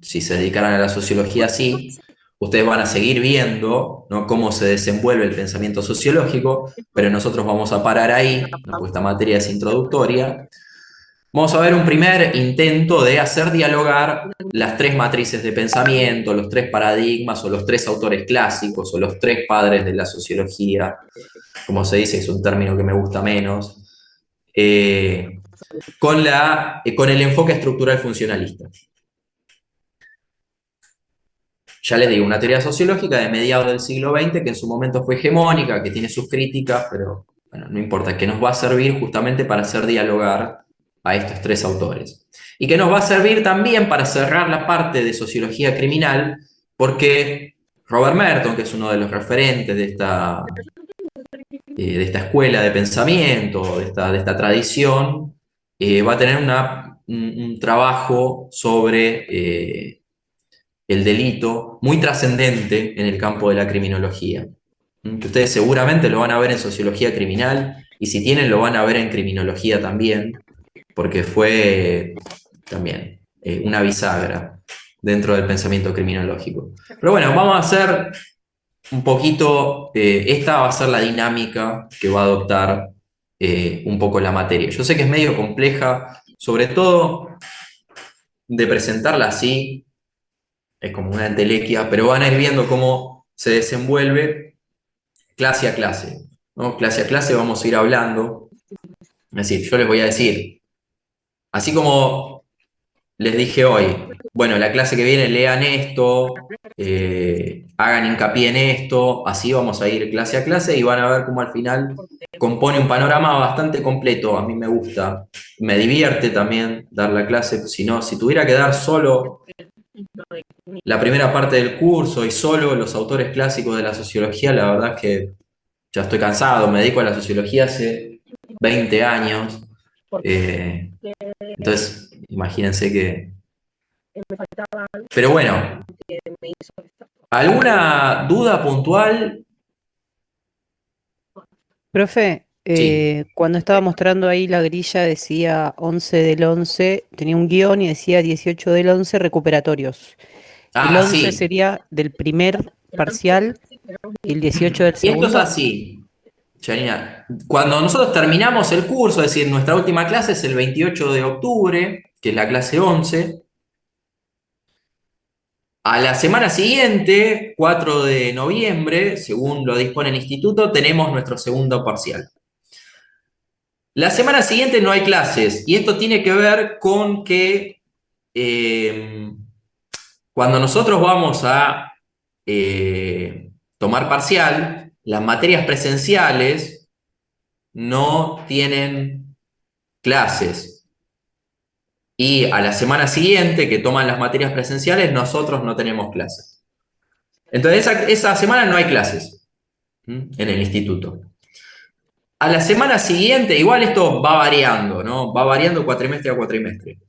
si se dedicaran a la sociología sí, ustedes van a seguir viendo, ¿no?, cómo se desenvuelve el pensamiento sociológico, pero nosotros vamos a parar ahí, ¿no?, porque esta materia es introductoria. Vamos a ver un primer intento de hacer dialogar las tres matrices de pensamiento, los tres paradigmas, o los tres autores clásicos, o los tres padres de la sociología, como se dice, es un término que me gusta menos, con el enfoque estructural funcionalista. Ya les digo, una teoría sociológica de mediados del siglo XX que en su momento fue hegemónica, que tiene sus críticas, pero bueno, no importa, que nos va a servir justamente para hacer dialogar a estos tres autores. Y que nos va a servir también para cerrar la parte de sociología criminal, porque Robert Merton, que es uno de los referentes de esta escuela de pensamiento, de esta tradición, va a tener un trabajo sobre el delito muy trascendente en el campo de la criminología, que ustedes seguramente lo van a ver en sociología criminal, y si tienen lo van a ver en criminología también, porque fue también una bisagra dentro del pensamiento criminológico. Pero bueno, vamos a hacer un poquito, esta va a ser la dinámica que va a adoptar un poco la materia. Yo sé que es medio compleja, sobre todo de presentarla así, es como una entelequia, pero van a ir viendo cómo se desenvuelve clase a clase, ¿no? Clase a clase vamos a ir hablando, es decir, yo les voy a decir, así como les dije hoy, bueno, la clase que viene lean esto, hagan hincapié en esto, así vamos a ir clase a clase y van a ver cómo al final compone un panorama bastante completo. A mí me gusta, me divierte también dar la clase, si no, si tuviera que dar solo la primera parte del curso y solo los autores clásicos de la sociología, la verdad es que ya estoy cansado, me dedico a la sociología hace 20 años, entonces imagínense que... Pero bueno, ¿alguna duda puntual? Profe, Sí. cuando estaba mostrando ahí la grilla decía 11 del 11, tenía un guión y decía 18 del 11 recuperatorios. El Ah, 11 sí. sería del primer parcial y el 18 del Y esto es segundo. así, Janina. Cuando nosotros terminamos el curso, es decir, nuestra última clase es el 28 de octubre, que es la clase 11. A la semana siguiente, 4 de noviembre, según lo dispone el instituto, tenemos nuestro segundo parcial. La semana siguiente no hay clases, y esto tiene que ver con que eh, cuando nosotros vamos a tomar parcial, las materias presenciales no tienen clases. Y a la semana siguiente que toman las materias presenciales, nosotros no tenemos clases. Entonces, esa semana no hay clases en el instituto. A la semana siguiente, igual esto va variando, ¿no? Va variando cuatrimestre a cuatrimestre.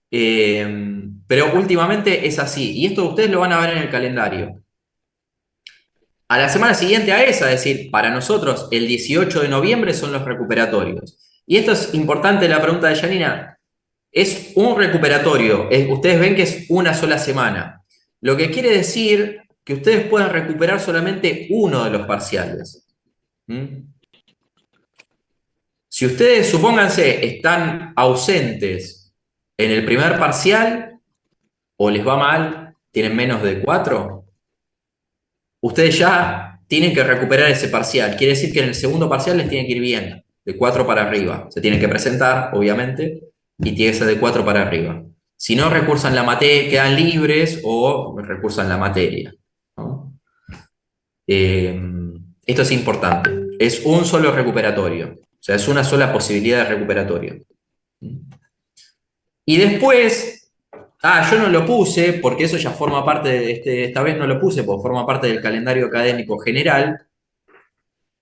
Pero últimamente es así. Y esto ustedes lo van a ver en el calendario. A la semana siguiente a esa, es decir, para nosotros el 18 de noviembre son los recuperatorios. Y esto es importante, la pregunta de Janina. Es un recuperatorio. Ustedes ven que es una sola semana. Lo que quiere decir que ustedes pueden recuperar solamente uno de los parciales. Si ustedes, supónganse, están ausentes en el primer parcial o les va mal, tienen menos de 4, ustedes ya tienen que recuperar ese parcial. Quiere decir que en el segundo parcial les tiene que ir bien, de 4 para arriba. Se tienen que presentar, obviamente, y tiene que ser de 4 para arriba. Si no, recursan la materia, quedan libres o recursan la materia, ¿no? Esto es importante. Es un solo recuperatorio. O sea, es una sola posibilidad de recuperatorio. Y después, yo no lo puse porque eso ya forma parte de esta vez no lo puse porque forma parte del calendario académico general,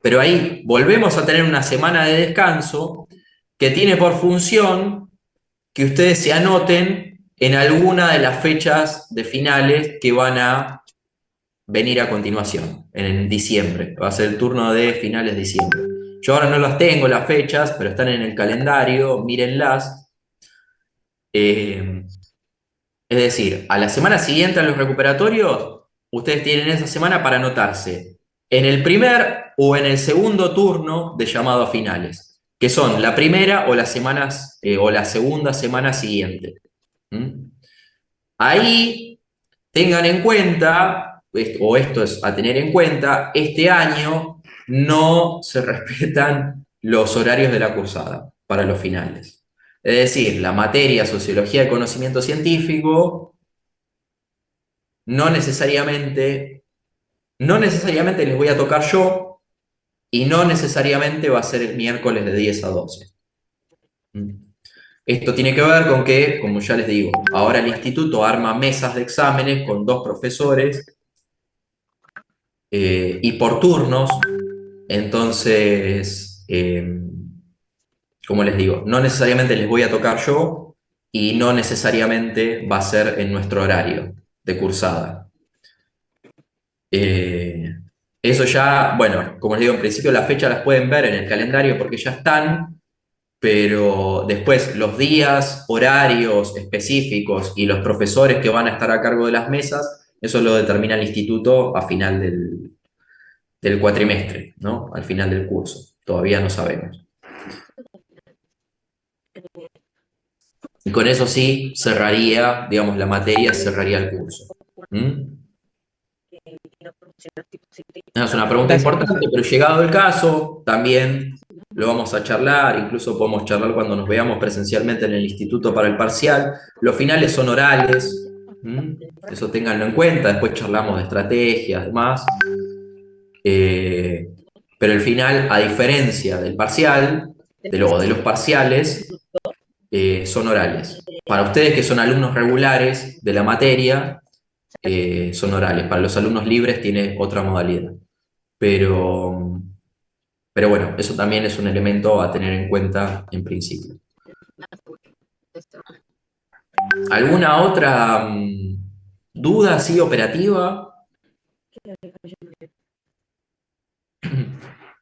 pero ahí volvemos a tener una semana de descanso que tiene por función que ustedes se anoten en alguna de las fechas de finales que van a venir a continuación, en diciembre. Va a ser el turno de finales de diciembre. Yo ahora no las tengo las fechas, pero están en el calendario, mírenlas. Es decir, a la semana siguiente a los recuperatorios ustedes tienen esa semana para anotarse en el primer o en el segundo turno de llamado a finales, que son la primera o las semanas o la segunda semana siguiente. ¿Mm? Ahí tengan en cuenta, o esto es a tener en cuenta, este año no se respetan los horarios de la cursada para los finales. Es decir, la materia Sociología del Conocimiento Científico no necesariamente, no necesariamente les voy a tocar yo y no necesariamente va a ser el miércoles de 10 a 12. ¿Mm? Esto tiene que ver con que, como ya les digo, ahora el instituto arma mesas de exámenes con 2 profesores y por turnos. Entonces, como les digo, no necesariamente les voy a tocar yo y no necesariamente va a ser en nuestro horario de cursada. Eh, Eso ya, bueno, como les digo, en principio las fechas las pueden ver en el calendario porque ya están, pero después los días, horarios específicos y los profesores que van a estar a cargo de las mesas, eso lo determina el instituto a final del cuatrimestre, ¿no? Al final del curso. Todavía no sabemos. Y con eso sí cerraría, digamos, la materia, cerraría el curso. ¿Mm? Es una pregunta Gracias, importante, profe. pero llegado el caso, también lo vamos a charlar, incluso podemos charlar cuando nos veamos presencialmente en el instituto para el parcial. Los finales son orales, ¿m? Eso ténganlo en cuenta, después charlamos de estrategias, demás. Eh, pero el final, a diferencia del parcial, de los parciales, son orales. Para ustedes que son alumnos regulares de la materia, son orales. Para los alumnos libres tiene otra modalidad. Pero, pero bueno, eso también es un elemento a tener en cuenta en principio. ¿Alguna otra duda así operativa?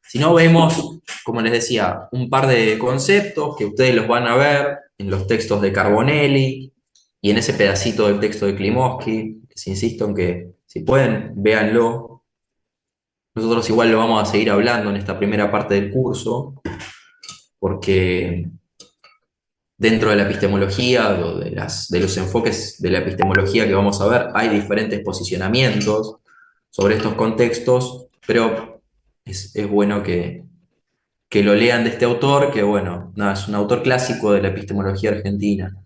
Si no, vemos, como les decía, un par de conceptos que ustedes los van a ver en los textos de Carbonelli y en ese pedacito del texto de Klimovsky. Les insisto en que, si pueden, véanlo. Nosotros igual lo vamos a seguir hablando en esta primera parte del curso, porque dentro de la epistemología, o de los enfoques de la epistemología que vamos a ver, hay diferentes posicionamientos sobre estos contextos, pero es bueno que lo lean de este autor, que bueno, nada, es un autor clásico de la epistemología argentina.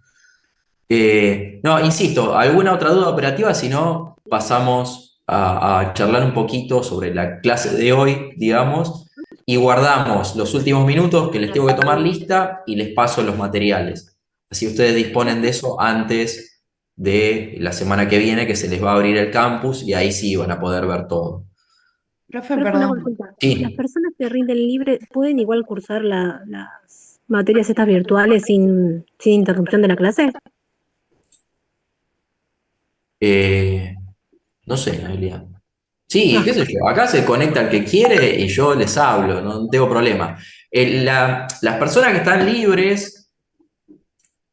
No, insisto, ¿alguna otra duda operativa? Si no, pasamos a charlar un poquito sobre la clase de hoy, digamos, y guardamos los últimos minutos que les tengo que tomar lista y les paso los materiales. Así ustedes disponen de eso antes de la semana que viene, que se les va a abrir el campus y ahí sí van a poder ver todo. Profe, Profe, una perdón. consulta. ¿Las Sí. personas que rinden libre pueden igual cursar las materias estas virtuales sin interrupción de la clase? Eh, no sé, Noelia. Sí, Ah, qué sé yo, acá se conecta el que quiere y yo les hablo, no tengo problema. Las personas que están libres,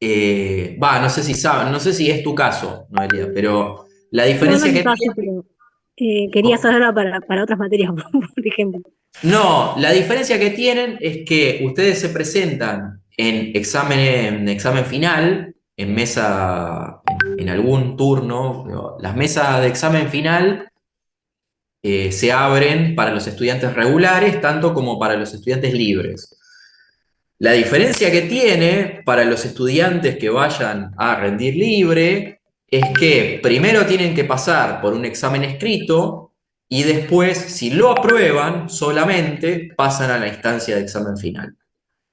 no sé si saben, no sé si es tu caso, Noelia, pero la no, no diferencia es mi que caso, pero quería saberla para otras materias, por ejemplo. no, la diferencia que tienen es que ustedes se presentan en examen final, en mesa, en algún turno, ¿no? Las mesas de examen final se abren para los estudiantes regulares, tanto como para los estudiantes libres. La diferencia que tiene para los estudiantes que vayan a rendir libre es que primero tienen que pasar por un examen escrito y después, si lo aprueban, solamente pasan a la instancia de examen final.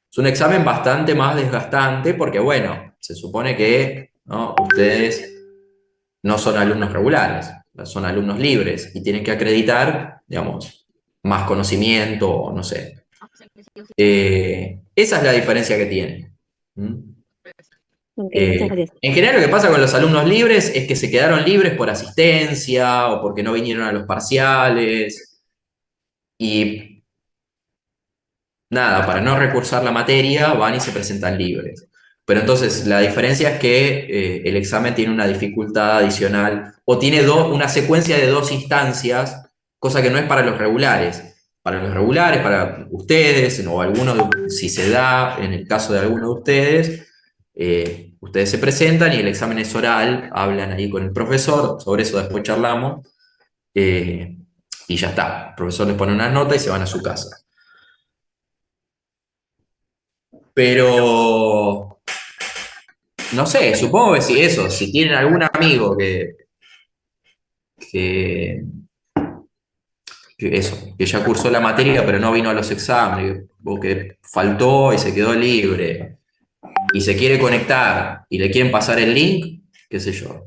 Es un examen bastante más desgastante porque, bueno, se supone que, ¿no?, ustedes no son alumnos regulares, son alumnos libres y tienen que acreditar, digamos, más conocimiento, no sé. Esa es la diferencia que tiene. ¿Mm? Ok, muchas gracias. En general, lo que pasa con los alumnos libres es que se quedaron libres por asistencia o porque no vinieron a los parciales y nada, para no recursar la materia van y se presentan libres. Pero entonces la diferencia es que el examen tiene una dificultad adicional o tiene una secuencia de 2 instancias, cosa que no es para los regulares. Para los regulares, para ustedes, o si se da en el caso de alguno de ustedes, ustedes se presentan y el examen es oral, hablan ahí con el profesor, sobre eso después charlamos, eh, y ya está. El profesor les pone unas notas y se van a su casa. Pero, no sé, supongo que si tienen algún amigo que, que ya cursó la materia pero no vino a los exámenes, o que faltó y se quedó libre, y se quiere conectar y le quieren pasar el link, qué sé yo.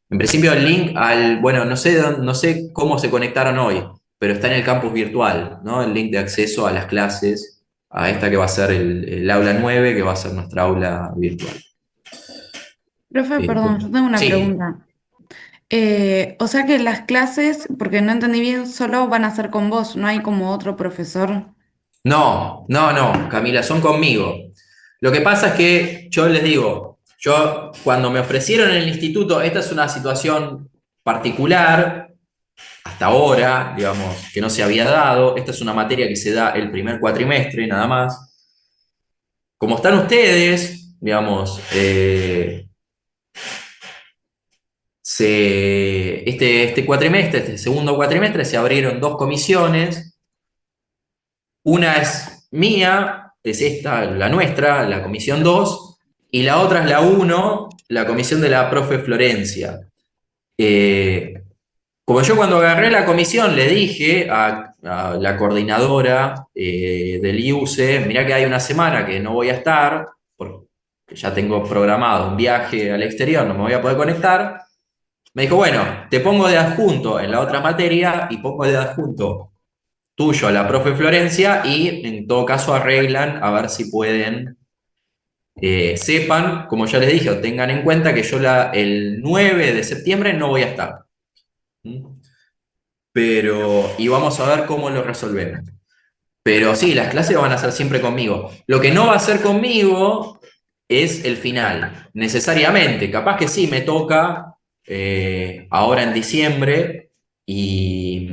En principio el link bueno, no sé cómo se conectaron hoy, pero está en el campus virtual, ¿no? El link de acceso a las clases, a esta que va a ser el aula 9, que va a ser nuestra aula virtual. Profe, Eh, perdón, yo tengo una sí. pregunta. O sea que las clases, porque no entendí bien, solo van a ser con vos, no hay como otro profesor. No, no, no, Camila, son conmigo. Lo que pasa es que yo les digo, yo cuando me ofrecieron en el instituto, esta es una situación particular, hasta ahora, digamos, que no se había dado, esta es una materia que se da el primer cuatrimestre, nada más. Como están ustedes, digamos, este cuatrimestre, este segundo cuatrimestre, se abrieron 2 comisiones. Una es mía, es esta, la nuestra, la comisión 2, y la otra es la 1, la comisión de la profe Florencia. Eh, Como yo cuando agarré la comisión le dije a la coordinadora del IUCE, mirá que hay una semana que no voy a estar, porque ya tengo programado un viaje al exterior, no me voy a poder conectar. Me dijo, bueno, te pongo de adjunto en la otra materia y pongo de adjunto tuyo a la profe Florencia y en todo caso arreglan a ver si pueden, sepan, como ya les dije, o tengan en cuenta que yo el 9 de septiembre no voy a estar. ¿Mm? Y vamos a ver cómo lo resolvemos. Pero sí, las clases van a ser siempre conmigo. Lo que no va a ser conmigo es el final, necesariamente. Capaz que sí, me toca ahora en diciembre y,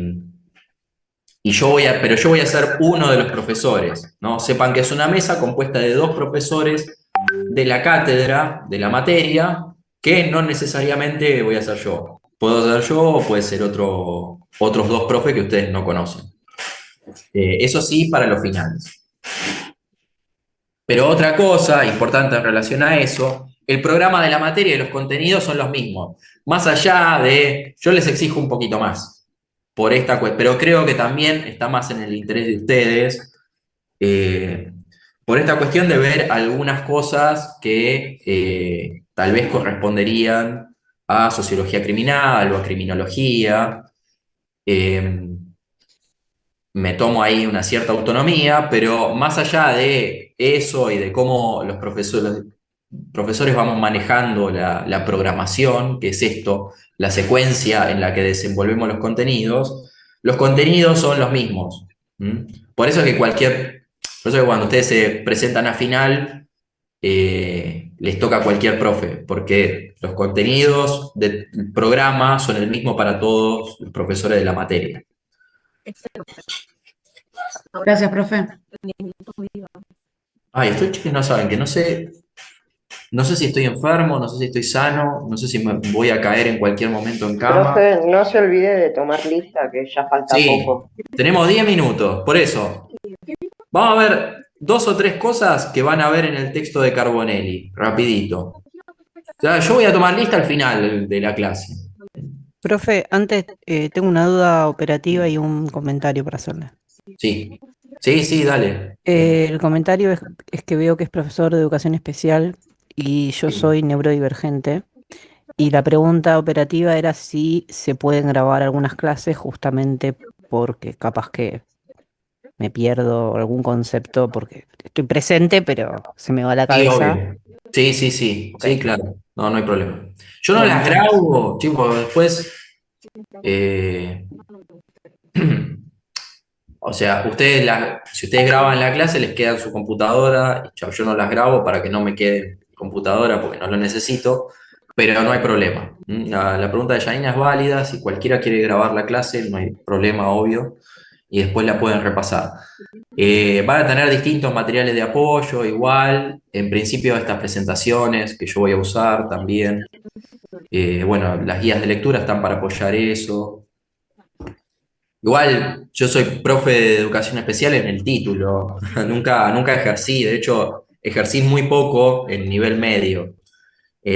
pero yo voy a ser uno de los profesores, ¿no? Sepan que es una mesa compuesta de 2 profesores de la cátedra, de la materia, que no necesariamente voy a ser yo. Puedo ser yo o puede ser otros 2 profes que ustedes no conocen. Eso sí, para los finales. Pero otra cosa importante en relación a eso, el programa de la materia y los contenidos son los mismos. Más allá yo les exijo un poquito más por esta cuestión, pero creo que también está más en el interés de ustedes, por esta cuestión de ver algunas cosas que tal vez corresponderían a sociología criminal o a criminología. Eh, Me tomo ahí una cierta autonomía, pero más allá de eso y de cómo profesores vamos manejando la programación, que es esto, la secuencia en la que desenvolvemos los contenidos son los mismos. ¿Mm? Por eso es que por eso es que cuando ustedes se presentan a final, les toca a cualquier profe, porque los contenidos del programa son el mismo para todos los profesores de la materia. Gracias, profe. Ay, estos chicos no saben que no sé si estoy enfermo, no sé si estoy sano, no sé si me voy a caer en cualquier momento en cama. Profe, no se olvide de tomar lista, que ya falta Sí, poco. tenemos 10 minutos, por eso. Vamos a ver 2 o 3 cosas que van a ver en el texto de Carbonelli, rapidito. O sea, yo voy a tomar lista al final de la clase. Profe, antes tengo una duda operativa y un comentario para hacerle. Sí, sí, dale. El comentario es que veo que es profesor de educación especial y yo soy neurodivergente. Y la pregunta operativa era si se pueden grabar algunas clases justamente porque capaz que me pierdo algún concepto porque estoy presente, pero se me va la Sí, cabeza. obvio. Sí, Ok, sí, claro. No, no hay problema. Yo no bueno, las muchas gracias. grabo, tipo, después. eh, O sea, si ustedes graban la clase, les queda en su computadora, y chao, yo no las grabo para que no me quede en mi computadora porque no lo necesito, pero no hay problema. La pregunta de Janina es válida, si cualquiera quiere grabar la clase, no hay problema, obvio, y después la pueden repasar. Van a tener distintos materiales de apoyo, igual, en principio estas presentaciones que yo voy a usar también. Bueno, las guías de lectura están para apoyar eso. Igual, yo soy profe de educación especial en el título, nunca ejercí, de hecho, ejercí muy poco en nivel medio.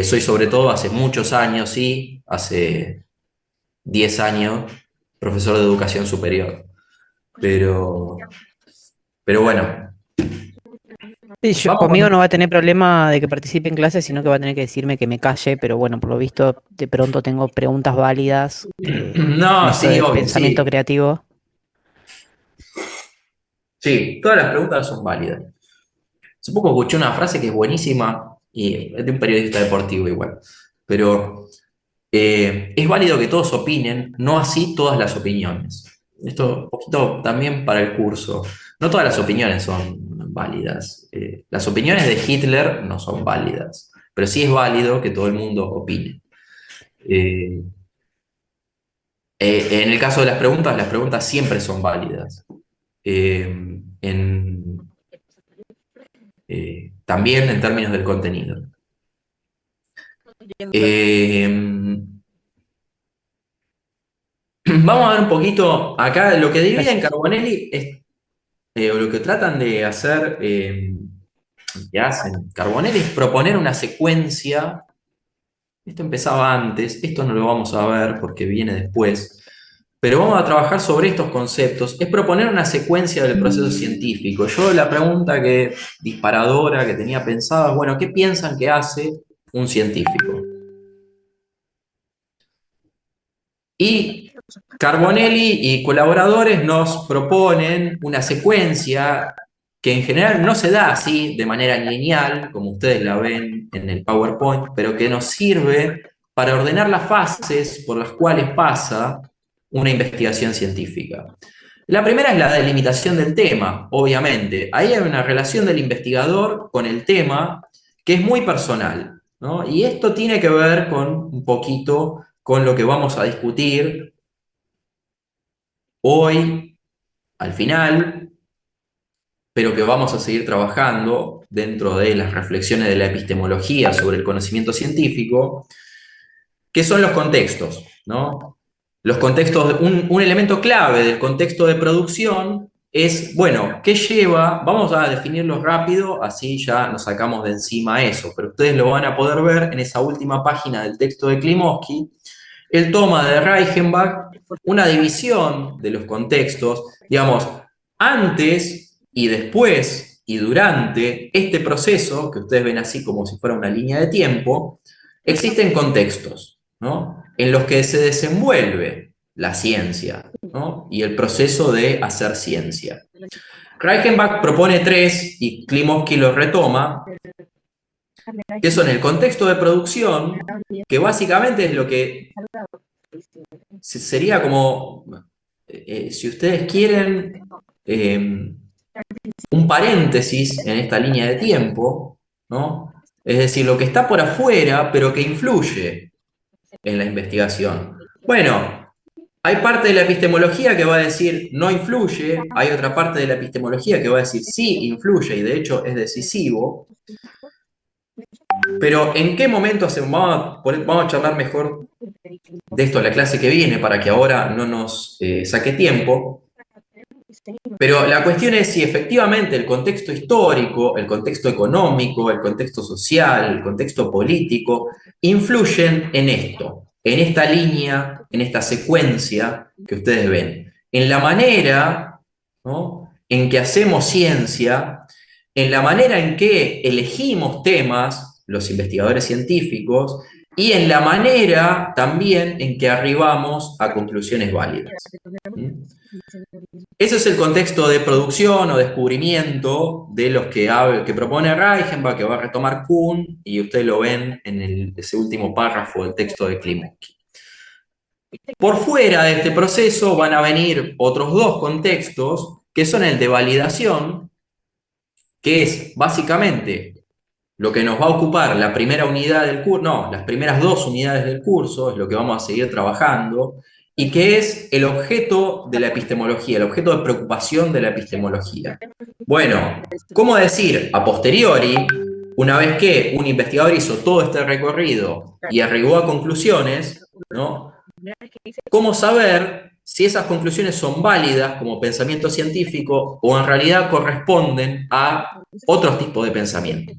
Soy sobre todo hace muchos años, sí, hace 10 años, profesor de educación superior. Pero, pero bueno, Sí, vamos conmigo con... no va a tener problema de que participe en clases, sino que va a tener que decirme que me calle, pero bueno, por lo visto de pronto tengo preguntas válidas en No, esto sí, de obvio, pensamiento sí. creativo. Sí, todas las preguntas son válidas. Hace poco escuché una frase que es buenísima y es de un periodista deportivo igual. Pero es válido que todos opinen, no así todas las opiniones. Esto un poquito también para el curso. No todas las opiniones son válidas. Las opiniones de Hitler no son válidas, pero sí es válido que todo el mundo opine. Eh, en el caso de las preguntas siempre son válidas. En, también en términos del contenido. Eh, Vamos a ver un poquito acá, lo que divide en Gracias. Carbonelli es, o lo que tratan de hacer, que hacen Carbonelli es proponer una secuencia. Esto empezaba antes, esto no lo vamos a ver porque viene después, pero vamos a trabajar sobre estos conceptos. Es proponer una secuencia del proceso científico. Yo la pregunta disparadora que tenía pensada es, bueno, ¿qué piensan que hace un científico? Y Carbonelli y colaboradores nos proponen una secuencia que en general no se da así de manera lineal, como ustedes la ven en el PowerPoint, pero que nos sirve para ordenar las fases por las cuales pasa una investigación científica. La primera es la delimitación del tema, obviamente. Ahí hay una relación del investigador con el tema que es muy personal, ¿no? Y esto tiene que ver con un poquito con lo que vamos a discutir hoy, al final, pero que vamos a seguir trabajando dentro de las reflexiones de la epistemología sobre el conocimiento científico, que son los contextos, ¿no? Los contextos, un elemento clave del contexto de producción es, bueno, ¿qué lleva? Vamos a definirlo rápido, así ya nos sacamos de encima eso, pero ustedes lo van a poder ver en esa última página del texto de Klimovsky. Él toma de Reichenbach una división de los contextos, digamos, antes y después y durante este proceso, que ustedes ven así como si fuera una línea de tiempo, existen contextos, ¿no? En los que se desenvuelve la ciencia, ¿no? Y el proceso de hacer ciencia. Reichenbach propone tres, y Klimovsky los retoma, que son el contexto de producción, que básicamente es lo que sería como, si ustedes quieren, un paréntesis en esta línea de tiempo, ¿no? Es decir, lo que está por afuera, pero que influye en la investigación. Bueno, hay parte de la epistemología que va a decir no influye, hay otra parte de la epistemología que va a decir sí influye y de hecho es decisivo, pero ¿en qué momento hacemos? Vamos a charlar mejor de esto en la clase que viene para que ahora no nos saque tiempo. Pero la cuestión es si efectivamente el contexto histórico, el contexto económico, el contexto social, el contexto político, influyen en esto, en esta línea, en esta secuencia que ustedes ven. En la manera, ¿no?, en que hacemos ciencia, en la manera en que elegimos temas, los investigadores científicos, y en la manera también en que arribamos a conclusiones válidas. ¿Mm? Ese es el contexto de producción o descubrimiento de los que propone Reichenbach, que va a retomar Kuhn, y ustedes lo ven en ese último párrafo del texto de Klimovsky. Por fuera de este proceso van a venir otros dos contextos que son el de validación, que es básicamente lo que nos va a ocupar la primera unidad del curso, no, las primeras 2 unidades del curso, es lo que vamos a seguir trabajando, y que es el objeto de la epistemología, el objeto de preocupación de la epistemología. Bueno, ¿cómo decir a posteriori, una vez que un investigador hizo todo este recorrido y arribó a conclusiones, ¿no? ¿Cómo saber si esas conclusiones son válidas como pensamiento científico o en realidad corresponden a otros tipos de pensamiento?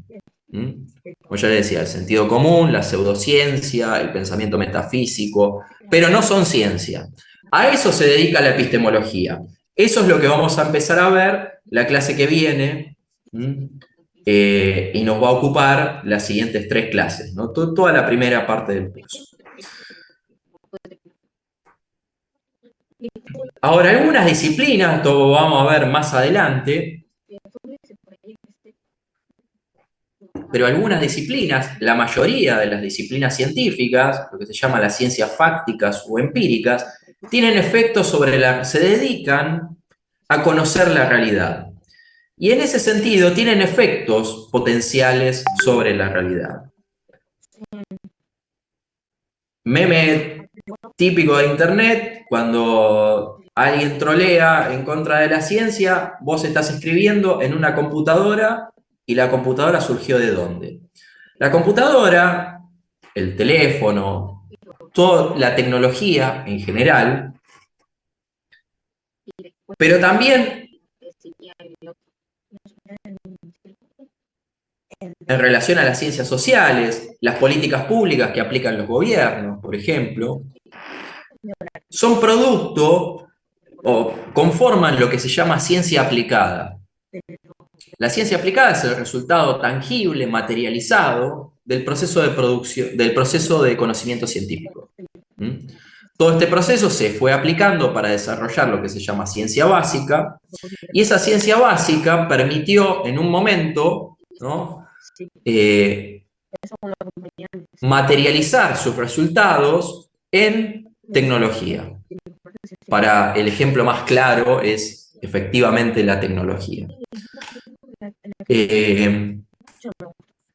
Como ya le decía, el sentido común, la pseudociencia, el pensamiento metafísico, pero no son ciencia. A eso se dedica la epistemología. Eso es lo que vamos a empezar a ver la clase que viene, y nos va a ocupar las siguientes 3 clases, ¿no? Toda la primera parte del curso. Ahora, algunas disciplinas, esto lo vamos a ver más adelante, pero algunas disciplinas, la mayoría de las disciplinas científicas, lo que se llama las ciencias fácticas o empíricas, tienen efectos sobre se dedican a conocer la realidad. Y en ese sentido tienen efectos potenciales sobre la realidad. Meme típico de internet, cuando alguien trolea en contra de la ciencia, vos estás escribiendo en una computadora y la computadora surgió ¿de dónde? La computadora, el teléfono, toda la tecnología en general, pero también en relación a las ciencias sociales, las políticas públicas que aplican los gobiernos, por ejemplo, son producto o conforman lo que se llama ciencia aplicada. La ciencia aplicada es el resultado tangible, materializado del proceso de producción, del proceso de conocimiento científico. Todo este proceso se fue aplicando para desarrollar lo que se llama ciencia básica, y esa ciencia básica permitió en un momento, ¿no?, materializar sus resultados en tecnología. Para el ejemplo más claro es efectivamente la tecnología.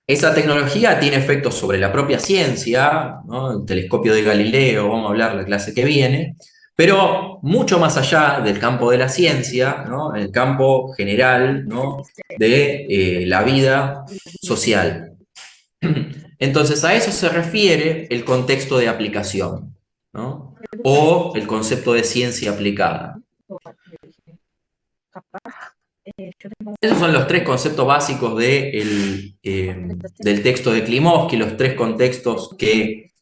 Esa tecnología tiene efectos sobre la propia ciencia, ¿no? El telescopio de Galileo, vamos a hablar la clase que viene, pero mucho más allá del campo de la ciencia, ¿no?, en el campo general, ¿no?, de la vida social. Entonces a eso se refiere el contexto de aplicación, ¿no?, o el concepto de ciencia aplicada. Esos son los 3 conceptos básicos del texto de Klimovsky, los 3 contextos que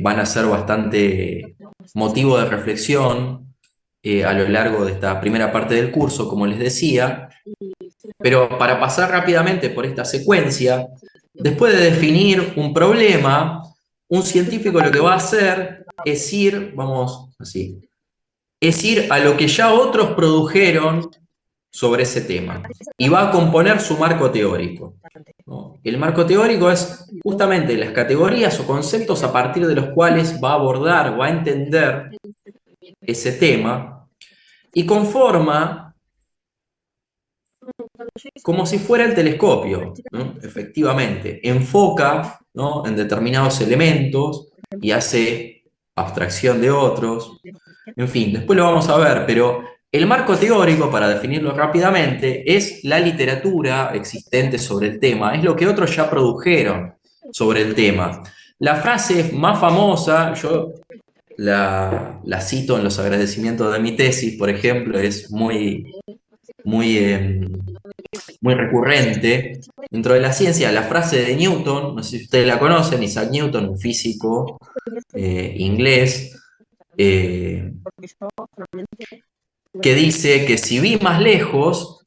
van a ser bastante motivo de reflexión a lo largo de esta primera parte del curso, como les decía. Pero para pasar rápidamente por esta secuencia, después de definir un problema, un científico lo que va a hacer es ir, vamos así, es ir a lo que ya otros produjeron sobre ese tema, y va a componer su marco teórico, ¿no? El marco teórico es justamente las categorías o conceptos a partir de los cuales va a abordar o a entender ese tema, y conforma como si fuera el telescopio, ¿no? Efectivamente, enfoca, ¿no?, en determinados elementos y hace abstracción de otros. En fin, después lo vamos a ver, pero el marco teórico, para definirlo rápidamente, es la literatura existente sobre el tema, es lo que otros ya produjeron sobre el tema. La frase más famosa, yo la cito en los agradecimientos de mi tesis, por ejemplo, es muy recurrente dentro de la ciencia, la frase de Newton, no sé si ustedes la conocen, Isaac Newton, un físico inglés, que dice que si vi más lejos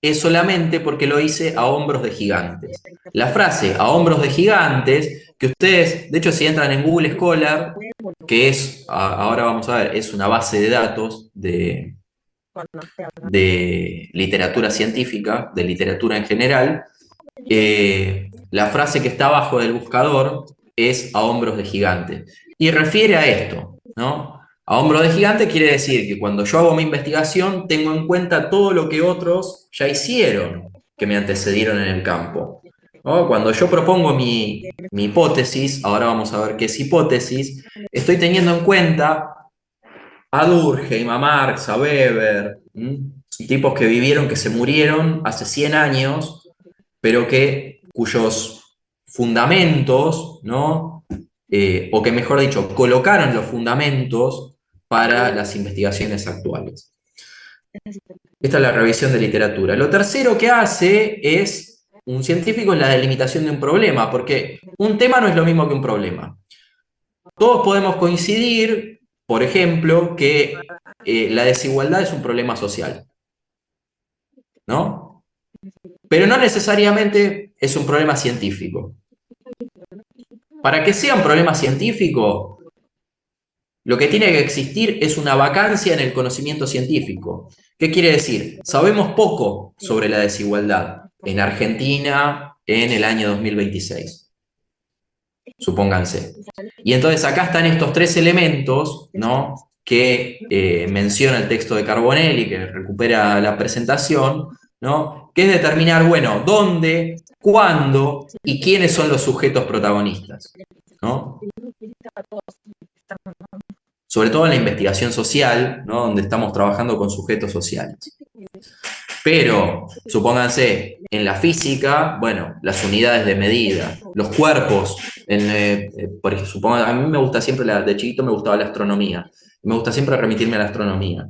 es solamente porque lo hice a hombros de gigantes. La frase a hombros de gigantes, que ustedes, de hecho si entran en Google Scholar, que es, ahora vamos a ver, es una base de datos de literatura científica, de literatura en general, la frase que está abajo del buscador es a hombros de gigantes. Y refiere a esto, ¿no?, A hombro de gigante quiere decir que cuando yo hago mi investigación tengo en cuenta todo lo que otros ya hicieron que me antecedieron en el campo, ¿no? Cuando yo propongo mi hipótesis, ahora vamos a ver qué es hipótesis, estoy teniendo en cuenta a Durkheim, a Marx, a Weber, tipos que vivieron, que se murieron hace 100 años, pero cuyos fundamentos, ¿no? O que mejor dicho, colocaron los fundamentos para las investigaciones actuales. Esta es la revisión de literatura. Lo tercero que hace es un científico es la delimitación de un problema, porque un tema no es lo mismo que un problema. Todos podemos coincidir, por ejemplo, que la desigualdad es un problema social, ¿no? Pero no necesariamente es un problema científico. Para que sea un problema científico, lo que tiene que existir es una vacancia en el conocimiento científico. ¿Qué quiere decir? Sabemos poco sobre la desigualdad en Argentina en el año 2026. Supónganse. Y entonces acá están estos tres elementos, ¿no? Que menciona el texto de Carbonelli, que recupera la presentación, ¿no? Que es determinar, bueno, dónde, cuándo y quiénes son los sujetos protagonistas, ¿no? Sobre todo en la investigación social, ¿no? Donde estamos trabajando con sujetos sociales. Pero, supónganse, en la física, bueno, las unidades de medida, los cuerpos, por ejemplo, a mí me gusta siempre, de chiquito me gustaba la astronomía, me gusta siempre remitirme a la astronomía.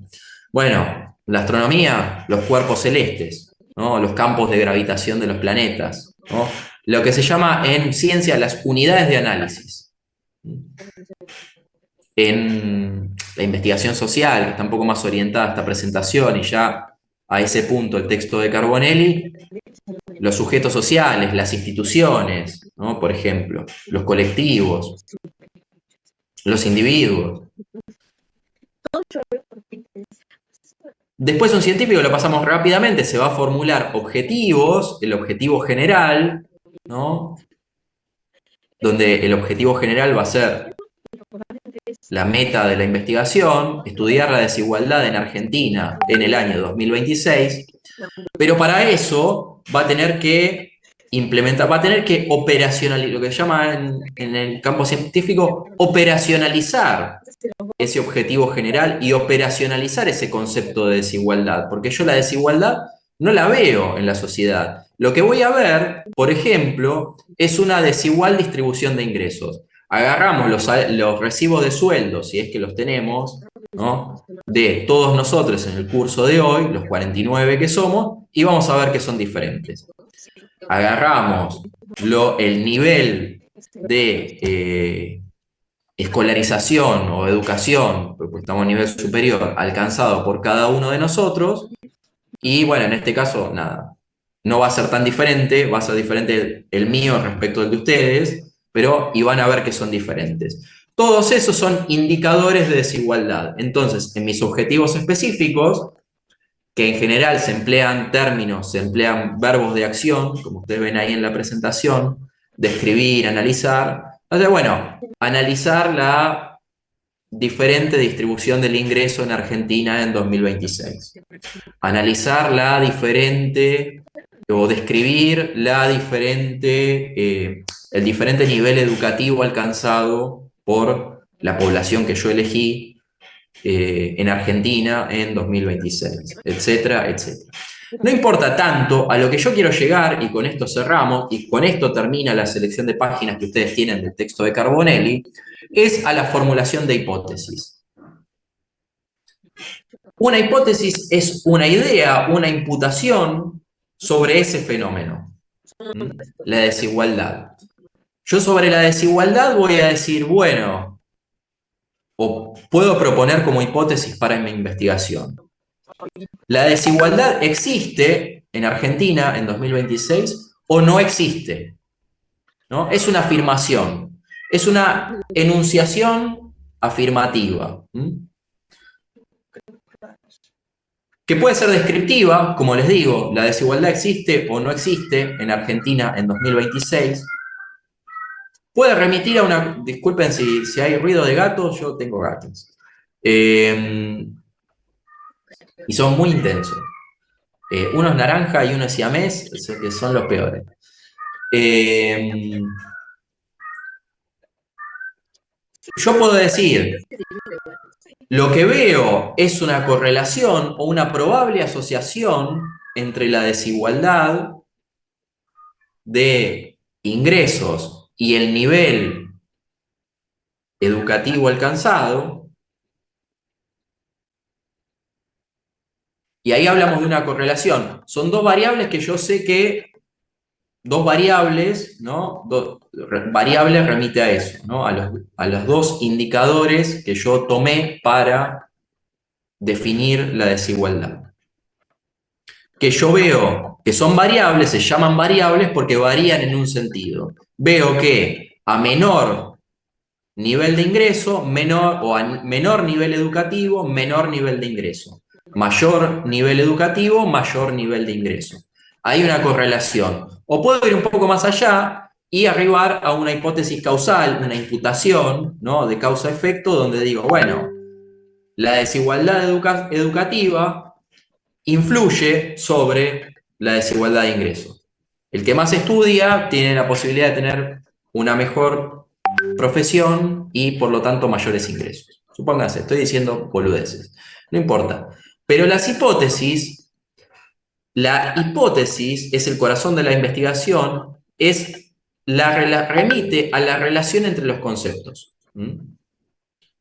Bueno, la astronomía, los cuerpos celestes, ¿no? Los campos de gravitación de los planetas, ¿no? Lo que se llama en ciencia las unidades de análisis. En la investigación social, que está un poco más orientada a esta presentación y ya a ese punto el texto de Carbonelli, los sujetos sociales, las instituciones, ¿no? Por ejemplo, los colectivos, los individuos. Después un científico, lo pasamos rápidamente, se va a formular objetivos, el objetivo general, ¿no? Donde el objetivo general va a ser la meta de la investigación, estudiar la desigualdad en Argentina en el año 2026, pero para eso va a tener que implementar, va a tener que operacionalizar, lo que se llama en el campo científico, operacionalizar ese objetivo general y operacionalizar ese concepto de desigualdad, porque yo la desigualdad no la veo en la sociedad. Lo que voy a ver, por ejemplo, es una desigual distribución de ingresos. Agarramos los recibos de sueldo, si es que los tenemos, ¿no? De todos nosotros en el curso de hoy, los 49 que somos, y vamos a ver que son diferentes. Agarramos el nivel de escolarización o educación, porque estamos a nivel superior, alcanzado por cada uno de nosotros, y bueno, en este caso, nada, no va a ser tan diferente, va a ser diferente el mío respecto al de ustedes, pero y van a ver que son diferentes. Todos esos son indicadores de desigualdad. Entonces, en mis objetivos específicos, que en general se emplean términos, se emplean verbos de acción, como ustedes ven ahí en la presentación, describir, analizar. Entonces, bueno, analizar la diferente distribución del ingreso en Argentina en 2026. Analizar la diferente, o describir el diferente nivel educativo alcanzado por la población que yo elegí en Argentina en 2026, etcétera, etcétera. No importa tanto, a lo que yo quiero llegar, y con esto cerramos, y con esto termina la selección de páginas que ustedes tienen del texto de Carbonelli, es a la formulación de hipótesis. Una hipótesis es una idea, una imputación sobre ese fenómeno, la desigualdad. Yo sobre la desigualdad voy a decir, bueno, o puedo proponer como hipótesis para mi investigación. ¿La desigualdad existe en Argentina en 2026 o no existe? ¿No? Es una afirmación, es una enunciación afirmativa. Que puede ser descriptiva, como les digo, la desigualdad existe o no existe en Argentina en 2026. Puede remitir a una, disculpen si hay ruido de gatos, yo tengo gatos. Eh, y son muy intensos. Uno es naranja y uno es siamés, que son los peores. Yo puedo decir, lo que veo es una correlación o una probable asociación entre la desigualdad de ingresos y el nivel educativo alcanzado, y ahí hablamos de una correlación. Son dos variables que yo sé que, dos variables, ¿no? Variables remite a eso, ¿no? A los dos indicadores que yo tomé para definir la desigualdad. Que yo veo que son variables, se llaman variables porque varían en un sentido. Veo que a menor nivel de ingreso, menor nivel educativo, menor nivel de ingreso. Mayor nivel educativo, mayor nivel de ingreso. Hay una correlación. O puedo ir un poco más allá y arribar a una hipótesis causal, una imputación, ¿no? De causa-efecto, donde digo, bueno, la desigualdad educativa influye sobre la desigualdad de ingresos. El que más estudia tiene la posibilidad de tener una mejor profesión y por lo tanto mayores ingresos. Supónganse, estoy diciendo boludeces, no importa. Pero la hipótesis es el corazón de la investigación, remite a la relación entre los conceptos.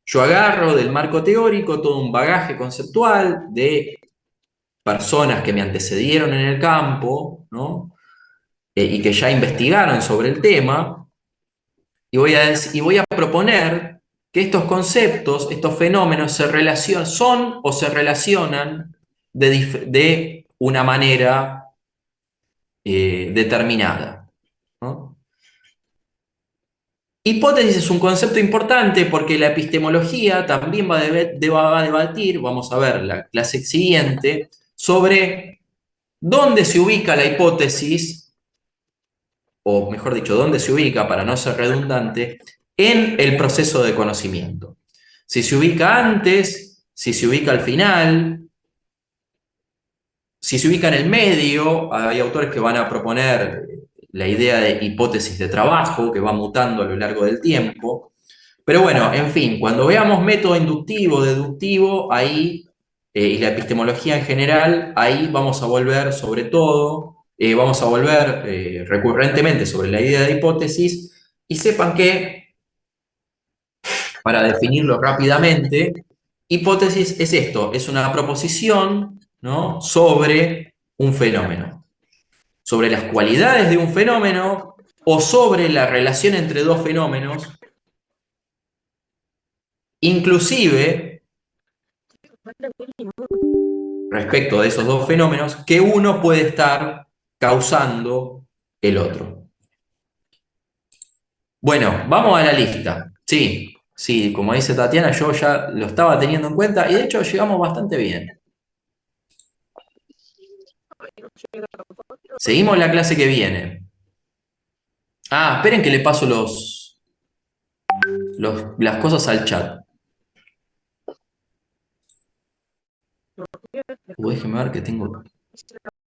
Yo agarro del marco teórico todo un bagaje conceptual de personas que me antecedieron en el campo, ¿no? Y que ya investigaron sobre el tema, y voy a proponer que estos conceptos, estos fenómenos son o se relacionan de una manera determinada, ¿no? Hipótesis es un concepto importante porque la epistemología también va a debatir, vamos a ver la clase siguiente, sobre dónde se ubica la hipótesis, o mejor dicho, dónde se ubica, para no ser redundante, en el proceso de conocimiento. Si se ubica antes, si se ubica al final, si se ubica en el medio. Hay autores que van a proponer la idea de hipótesis de trabajo, que va mutando a lo largo del tiempo. Pero bueno, en fin, cuando veamos método inductivo, deductivo, ahí, y la epistemología en general, ahí vamos a volver sobre todo, vamos a volver recurrentemente sobre la idea de hipótesis, y sepan que, para definirlo rápidamente, hipótesis es esto, es una proposición, ¿no? Sobre un fenómeno, sobre las cualidades de un fenómeno o sobre la relación entre dos fenómenos, inclusive respecto de esos dos fenómenos, que uno puede estar causando el otro. Bueno, vamos a la lista. Sí, sí, como dice Tatiana, yo ya lo estaba teniendo en cuenta y de hecho llegamos bastante bien. Seguimos la clase que viene. Ah, esperen que le paso las cosas al chat. Déjeme ver que tengo